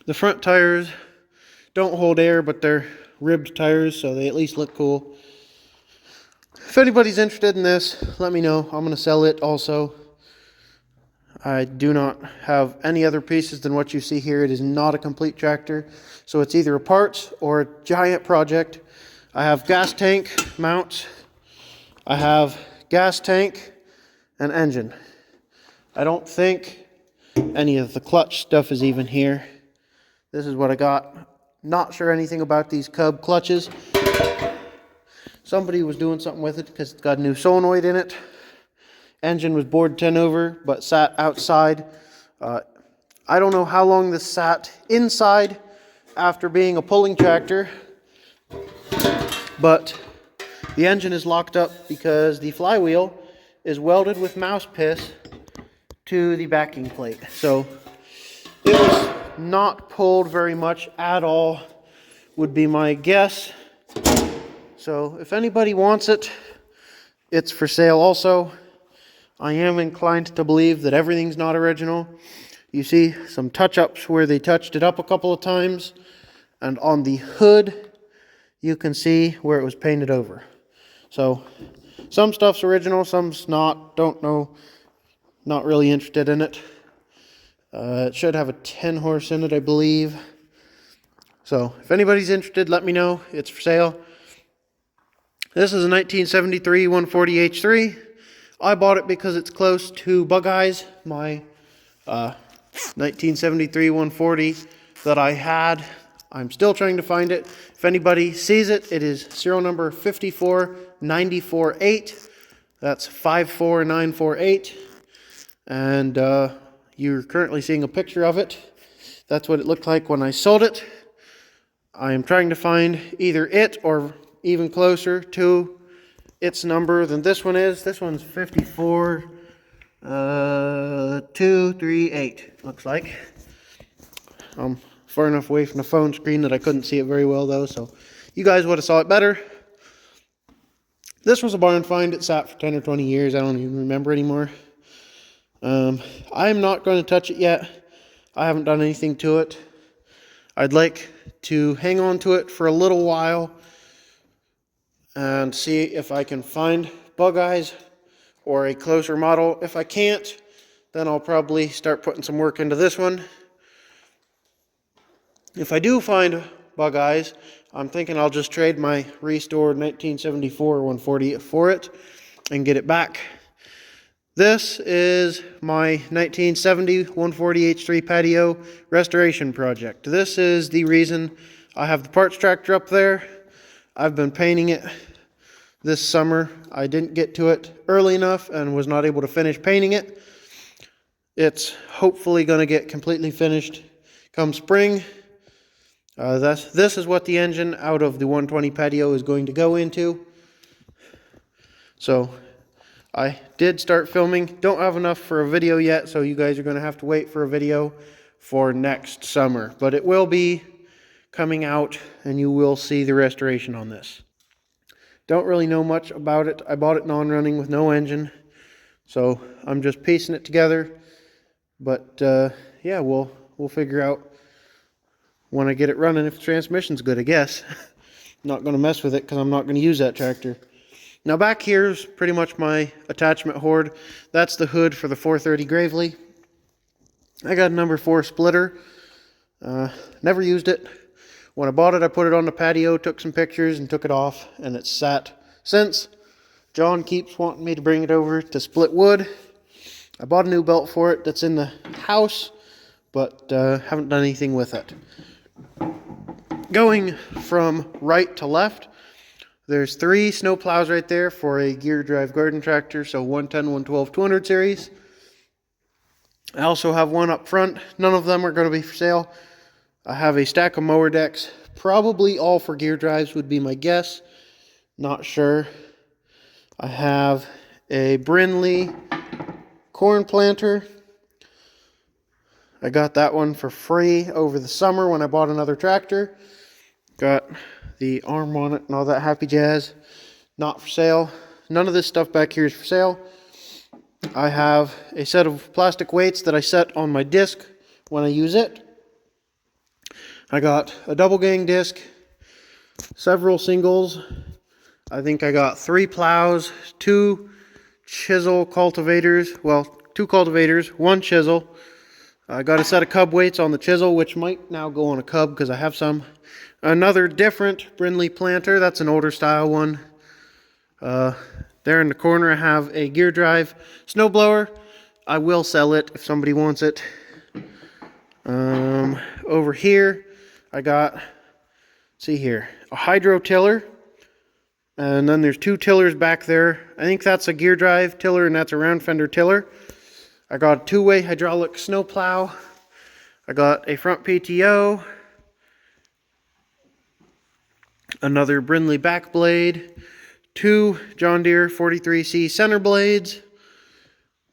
The front tires don't hold air, but they're ribbed tires, so they at least look cool. If anybody's interested in this, let me know. I'm going to sell it also. I do not have any other pieces than what you see here. It is not a complete tractor, so it's either a parts or a giant project. I have gas tank mounts. I have gas tank and engine. I don't think any of the clutch stuff is even here. This is what I got. Not sure anything about these Cub clutches. somebody was doing something with it because it's got a new solenoid in it. Engine was bored 10 over, but sat outside. I don't know how long this sat inside after being a pulling tractor, but the engine is locked up because the flywheel is welded with mouse piss to the backing plate. So it was not pulled very much at all, would be my guess. So if anybody wants it, it's for sale also. I am inclined to believe that everything's not original. You see some touch-ups where they touched it up a couple of times, and on the hood you can see where it was painted over. So some stuff's original, some's not. Don't know, not really interested in it. It should have a 10 horse in it, I believe. So if anybody's interested, let me know. It's for sale. This is a 1973 140H3. I bought it because it's close to Bug Eyes, my 1973 140 that I had. I'm still trying to find it. If anybody sees it, it is serial number 54948. That's 54948. And you're currently seeing a picture of it. That's what it looked like when I sold it. I am trying to find either it or even closer to its number than this one is. This one's 54238, looks like. I'm far enough away from the phone screen that I couldn't see it very well though, so you guys would have saw it better. This was a barn find. It sat for 10 or 20 years. I don't even remember anymore. I'm not going to touch it yet. I haven't done anything to it. I'd like to hang on to it for a little while and see if I can find Bug Eyes or a closer model. If I can't, then I'll probably start putting some work into this one. If I do find Bug Eyes, I'm thinking I'll just trade my restored 1974 140 for it and get it back. This is my 1970 140H3 patio restoration project. This is the reason I have the parts tractor up there. I've been painting it this summer. I didn't get to it early enough and was not able to finish painting it. It's hopefully going to get completely finished come spring. This is what the engine out of the 120 patio is going to go into. So I did start filming. Don't have enough for a video yet, so you guys are going to have to wait for a video for next summer. But it will be coming out and you will see the restoration on this. Don't really know much about it. I bought it non-running with no engine, so I'm just piecing it together. But yeah, we'll figure out when I get it running if the transmission's good, I guess. Not going to mess with it because I'm not going to use that tractor. Now back here's pretty much my attachment hoard. That's the hood for the 430 Gravely. I got a number 4 splitter. Never used it. When I bought it, I put it on the patio, took some pictures, and took it off, and it's sat since. John keeps wanting me to bring it over to split wood. I bought a new belt for it that's in the house, but haven't done anything with it. Going from right to left, there's 3 snow plows right there for a gear drive garden tractor, so 110, 112, 200 series. I also have one up front. None of them are going to be for sale. I have a stack of mower decks, probably all for gear drives would be my guess. Not sure. I have a Brindley corn planter. I got that one for free over the summer when I bought another tractor. Got the arm on it and all that happy jazz. Not for sale. None of this stuff back here is for sale. I have a set of plastic weights that I set on my disc when I use it. I got a double gang disc, several singles. I think I got 3 plows, 2 chisel cultivators. Well, 2 cultivators, 1 chisel. I got a set of Cub weights on the chisel, which might now go on a Cub because I have some. Another different Brindley planter. That's an older style one. There in the corner I have a gear drive snowblower. I will sell it if somebody wants it. Over here I got, see here, a hydro tiller. And then there's 2 tillers back there. I think that's a gear drive tiller and that's a round fender tiller. I got a 2-way hydraulic snow plow. I got a front PTO. Another Brindley back blade. 2 John Deere 43C center blades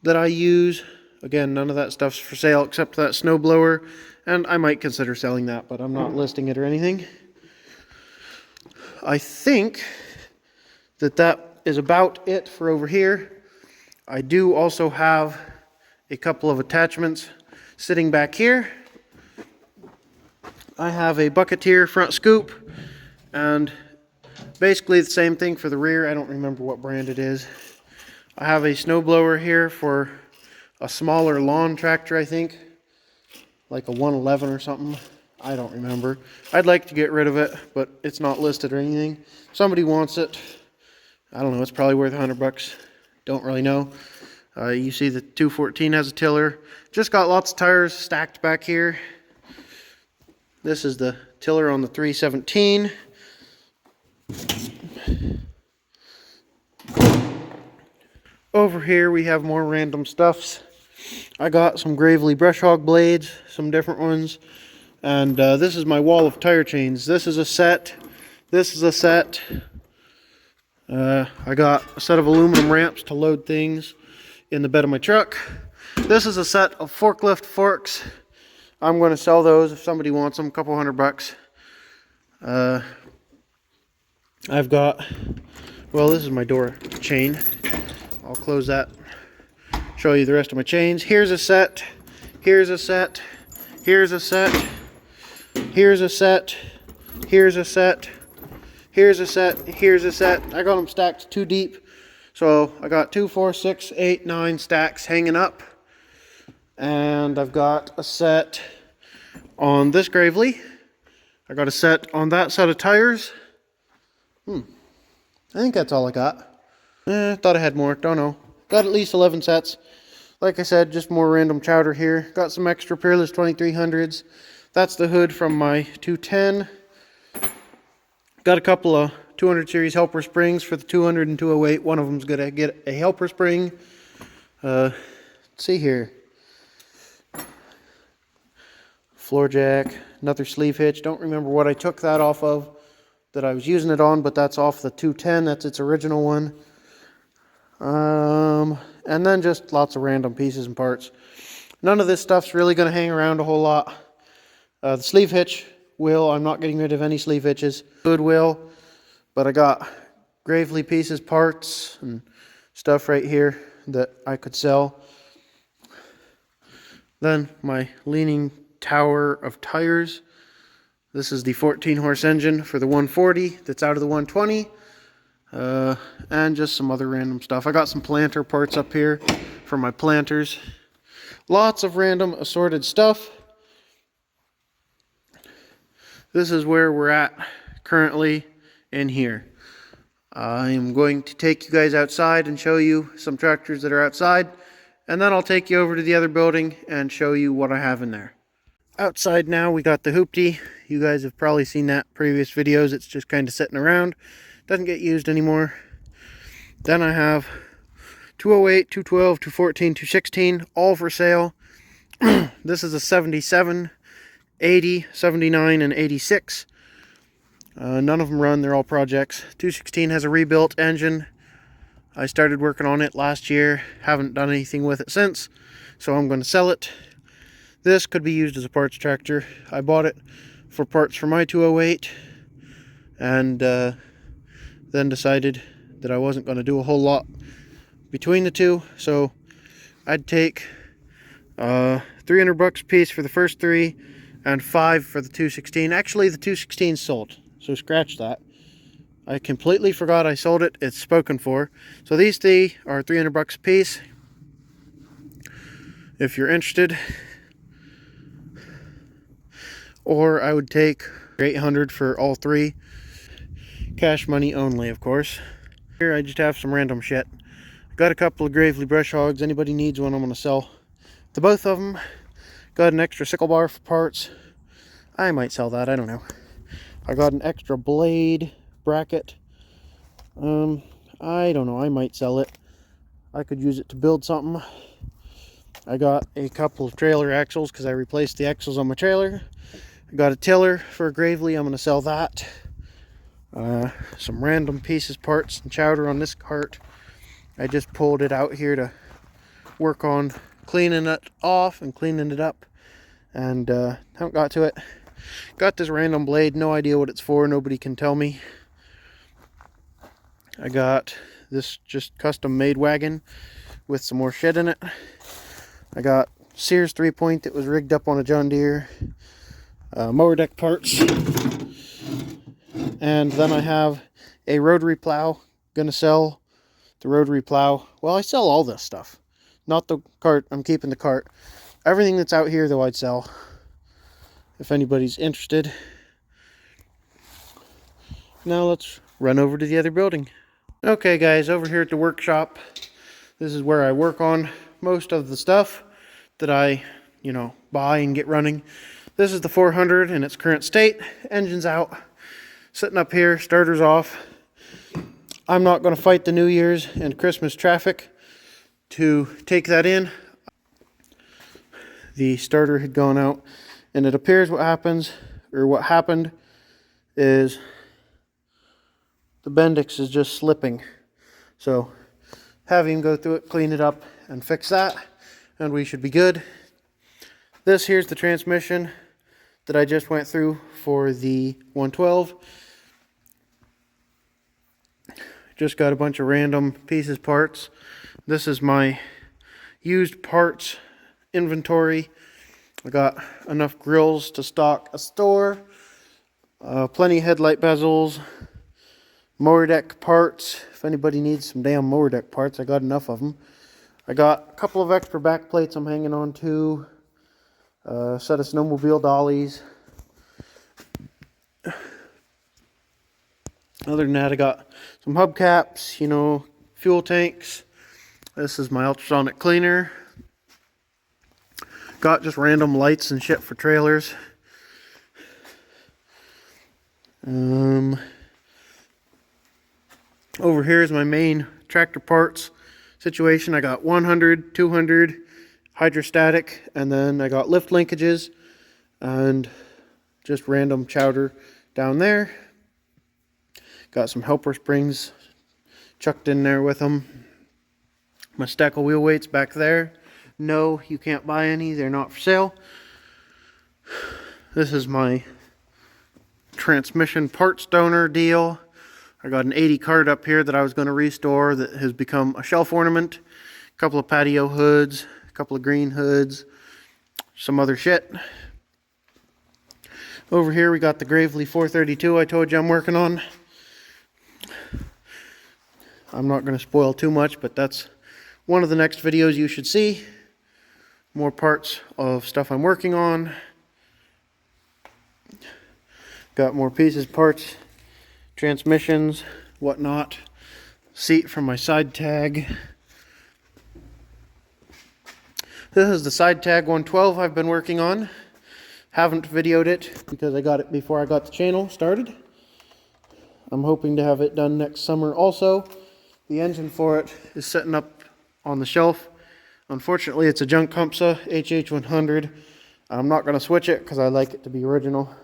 that I use. Again, none of that stuff's for sale except that snow blower. And I might consider selling that, but I'm not listing it or anything. I think that is about it for over here. I do also have a couple of attachments sitting back here. I have a Bucketeer front scoop and basically the same thing for the rear. I don't remember what brand it is. I have a snowblower here for a smaller lawn tractor, I think, like a 111 or something. I don't remember. I'd like to get rid of it, but it's not listed or anything. Somebody wants it. I don't know, it's probably worth $100. Don't really know. You see the 214 has a tiller. Just got lots of tires stacked back here. This is the tiller on the 317. Over here we have more random stuffs. I got some Gravely brush hog blades, some different ones. And this is my wall of tire chains. This is a set. This is a set. I got a set of aluminum ramps to load things in the bed of my truck. This is a set of forklift forks. I'm going to sell those if somebody wants them, a couple $100. I've got, well, this is my door chain. I'll close that, show you the rest of my chains. Here's a set, here's a set, here's a set, here's a set, here's a set, here's a set, here's a set. I got them stacked 2 deep. So I got 2, 4, 6, 8, 9 stacks hanging up. And I've got a set on this Gravely. I got a set on that set of tires. I think that's all I got. Thought I had more, don't know. Got at least 11 sets. Like I said, just more random chowder here. Got some extra Peerless 2300s. That's the hood from my 210. Got a couple of 200 series helper springs for the 200 and 208. One of them's gonna get a helper spring. Let's see here. Floor jack, another sleeve hitch. Don't remember what I took that off of, that I was using it on, but that's off the 210. That's its original one. And then just lots of random pieces and parts. None of this stuff's really going to hang around a whole lot. The sleeve hitch will, I'm not getting rid of any sleeve hitches. Hood will, but I got Gravely pieces, parts, and stuff right here that I could sell. Then my leaning tower of tires. This is the 14 horse engine for the 140 that's out of the 120. And just some other random stuff. I got some planter parts up here for my planters. Lots of random assorted stuff. This is where we're at currently in here. I am going to take you guys outside and show you some tractors that are outside. And then I'll take you over to the other building and show you what I have in there. Outside now we got the hoopty. You guys have probably seen that in previous videos. It's just kind of sitting around. Doesn't get used anymore. Then I have 208, 212, 214, 216, all for sale. This is a 77, 80, 79, and 86. None of them run, they're all projects. 216 has a rebuilt engine. I started working on it last year. Haven't done anything with it since, so I'm going to sell it. This could be used as a parts tractor. I bought it for parts for my 208 and then decided that I wasn't going to do a whole lot between the two, so I'd take $300 a piece for the first 3 and $5 for the 216. Actually, the 216 sold, so scratch that. I completely forgot I sold it. It's spoken for. So these 3 are $300 a piece. If you're interested. Or I would take $800 for all 3. Cash money only, of course. Here I just have some random shit. Got a couple of Gravely brush hogs. Anybody needs one, I'm going to sell to both of them. Got an extra sickle bar for parts. I might sell that, I don't know. I got an extra blade bracket I don't know, I might sell it. I could use it to build something. I got a couple of trailer axles because I replaced the axles on my trailer. I got a tiller for a gravely. I'm going to sell that. Some random pieces, parts, and chowder on this cart. I just pulled it out here to work on cleaning it off and cleaning it up, and haven't got to it. Got this random blade, no idea what it's for, nobody can tell me. I got this just custom made wagon with some more shit in it. I got Sears 3-point that was rigged up on a John Deere, mower deck parts, and then I have a rotary plow. Gonna sell the rotary plow. Well, I sell all this stuff, not the cart. I'm keeping the cart. Everything that's out here though I'd sell if anybody's interested. Now let's run over to the other building. Okay guys, over here at the workshop, this is where I work on most of the stuff that I, buy and get running. This is the 400 in its current state. Engine's out. Sitting up here, starter's off. I'm not going to fight the New Year's and Christmas traffic to take that in. The starter had gone out, and it appears what happened is the Bendix is just slipping. So have him go through it, clean it up, and fix that, and we should be good. This here's the transmission that I just went through for the 112. Just got a bunch of random pieces, parts. This is my used parts inventory. I got enough grills to stock a store, plenty of headlight bezels, mower deck parts. If anybody needs some damn mower deck parts, I got enough of them. I got a couple of extra back plates I'm hanging on to, a set of snowmobile dollies. Other than that, I got some hubcaps, fuel tanks. This is my ultrasonic cleaner. Got just random lights and shit for trailers. Over here is my main tractor parts situation. I got 100, 200 hydrostatic, and then I got lift linkages and just random chowder down there. Got some helper springs chucked in there with them. My stack of wheel weights back there. No, you can't buy any. They're not for sale. This is my transmission parts donor deal. I got an 80 cart up here that I was going to restore that has become a shelf ornament. A couple of patio hoods, a couple of green hoods, some other shit. Over here we got the Gravely 432 I told you I'm working on. I'm not going to spoil too much, but that's one of the next videos you should see. More parts of stuff I'm working on. Got more pieces, parts, transmissions, whatnot. Seat from my side tag. This is the side tag 112 I've been working on. Haven't videoed it because I got it before I got the channel started. I'm hoping to have it done next summer also. The engine for it is sitting up on the shelf. Unfortunately, it's a junk Compsa HH100. I'm not going to switch it because I like it to be original.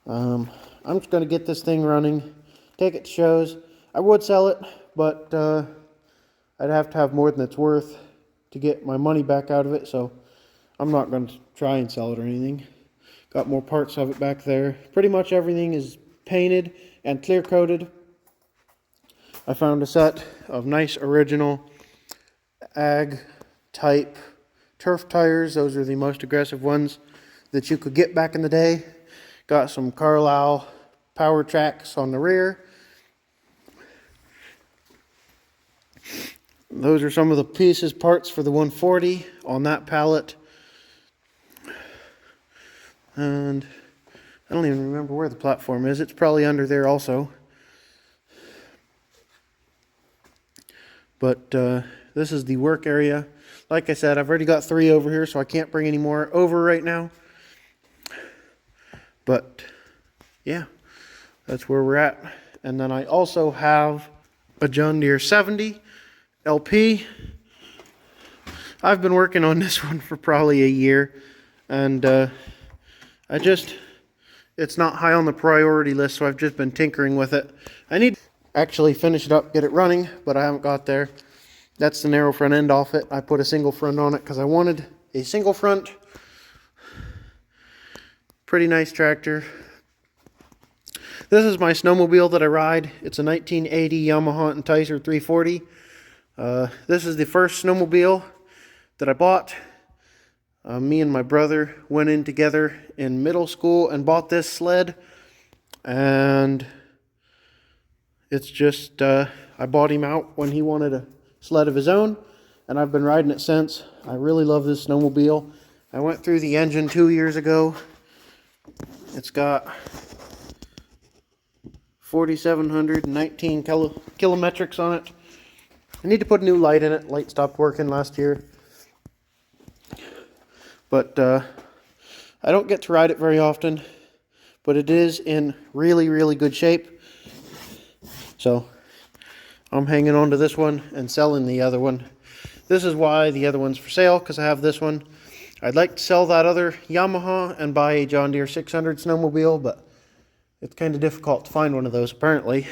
I'm just going to get this thing running, take it to shows. I would sell it, but I'd have to have more than it's worth to get my money back out of it, so I'm not going to try and sell it or anything. Got more parts of it back there. Pretty much everything is painted and clear coated. I found a set of nice original ag type turf tires. Those are the most aggressive ones that you could get back in the day. Got some Carlisle power tracks on the rear. Those are some of the pieces, parts for the 140 on that pallet. And I don't even remember where the platform is. It's probably under there also. But this is the work area. Like I said, I've already got 3 over here, so I can't bring any more over right now. But yeah, that's where we're at. And then I also have a John Deere 70 LP. I've been working on this one for probably a year, and it's not high on the priority list, so I've just been tinkering with it. I need to actually finish it up, get it running, but I haven't got there. That's the narrow front end off it. I put a single front on it because I wanted a single front. Pretty nice tractor. This is my snowmobile that I ride. It's a 1980 Yamaha Enticer 340. This is the first snowmobile that I bought. Me and my brother went in together in middle school and bought this sled, and it's just I bought him out when he wanted a sled of his own, and I've been riding it since. I really love this snowmobile. I went through the engine 2 years ago. It's got 4,719 kilometrics on it. I need to put a new light in it. Light stopped working last year. But I don't get to ride it very often, but it is in really, really good shape. So I'm hanging on to this one and selling the other one. This is why the other one's for sale, because I have this one. I'd like to sell that other Yamaha and buy a John Deere 600 snowmobile, but it's kind of difficult to find one of those apparently.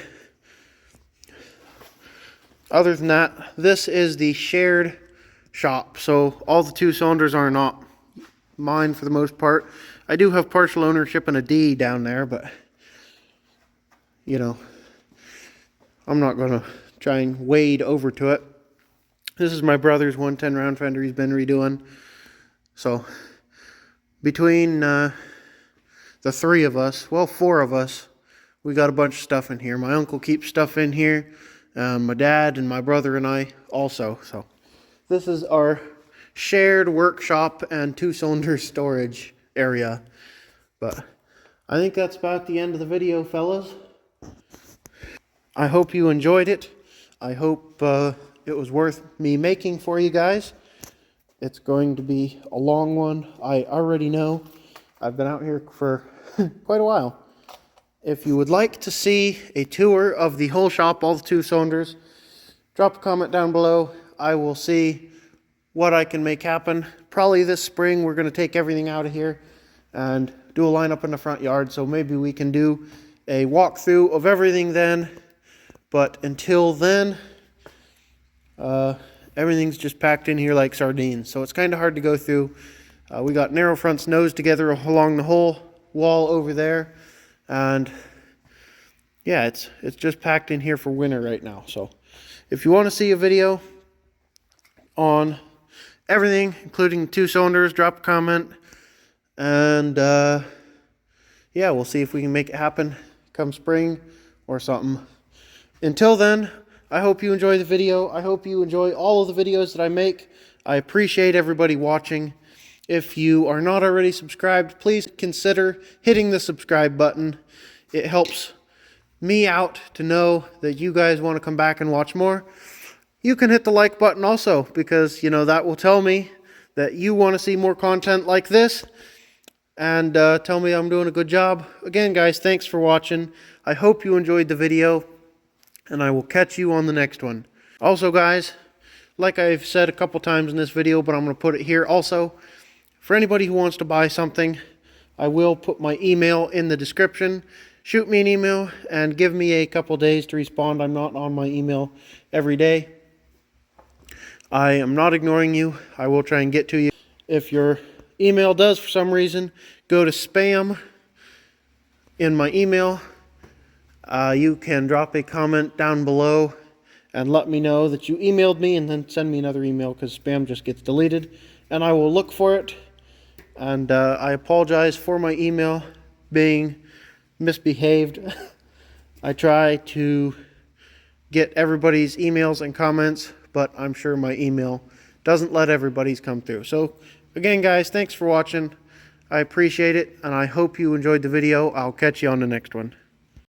Other than that, this is the shared shop, so all the 2 cylinders are not mine for the most part. I do have partial ownership in a D down there, but you know, I'm not going to try and wade over to it. This is my brother's 110 round fender he's been redoing. So between the 3 of us, well, 4 of us, we got a bunch of stuff in here. My uncle keeps stuff in here. My dad and my brother and I also. So this is our shared workshop and 2-cylinder storage area. But I think that's about the end of the video, fellas. I hope you enjoyed it. I hope it was worth me making for you guys. It's going to be a long one. I already know. I've been out here for quite a while. If you would like to see a tour of the whole shop, all the 2 cylinders, drop a comment down below. I will see what I can make happen. Probably this spring we're going to take everything out of here and do a lineup in the front yard, so maybe we can do a walkthrough of everything then. But until then, everything's just packed in here like sardines, so it's kind of hard to go through. We got narrow fronts nosed together along the whole wall over there, and yeah, it's just packed in here for winter right now. So if you want to see a video on everything, including 2 cylinders, drop a comment, and yeah, we'll see if we can make it happen come spring or something. Until then, I hope you enjoy the video. I hope you enjoy all of the videos that I make. I appreciate everybody watching. If you are not already subscribed, please consider hitting the subscribe button. It helps me out to know that you guys want to come back and watch more. You can hit the like button also, because you know that will tell me that you want to see more content like this, and tell me I'm doing a good job. Again, guys, thanks for watching. I hope you enjoyed the video, and I will catch you on the next one. Also, guys, like I've said a couple times in this video, but I'm going to put it here also, for anybody who wants to buy something, I will put my email in the description. Shoot me an email and give me a couple days to respond. I'm not on my email every day. I am not ignoring you. I will try and get to you. If your email does, for some reason, go to spam in my email, you can drop a comment down below and let me know that you emailed me, and then send me another email, because spam just gets deleted, and I will look for it. And I apologize for my email being misbehaved. I try to get everybody's emails and comments, but I'm sure my email doesn't let everybody's come through. So again, guys, thanks for watching. I appreciate it, and I hope you enjoyed the video. I'll catch you on the next one.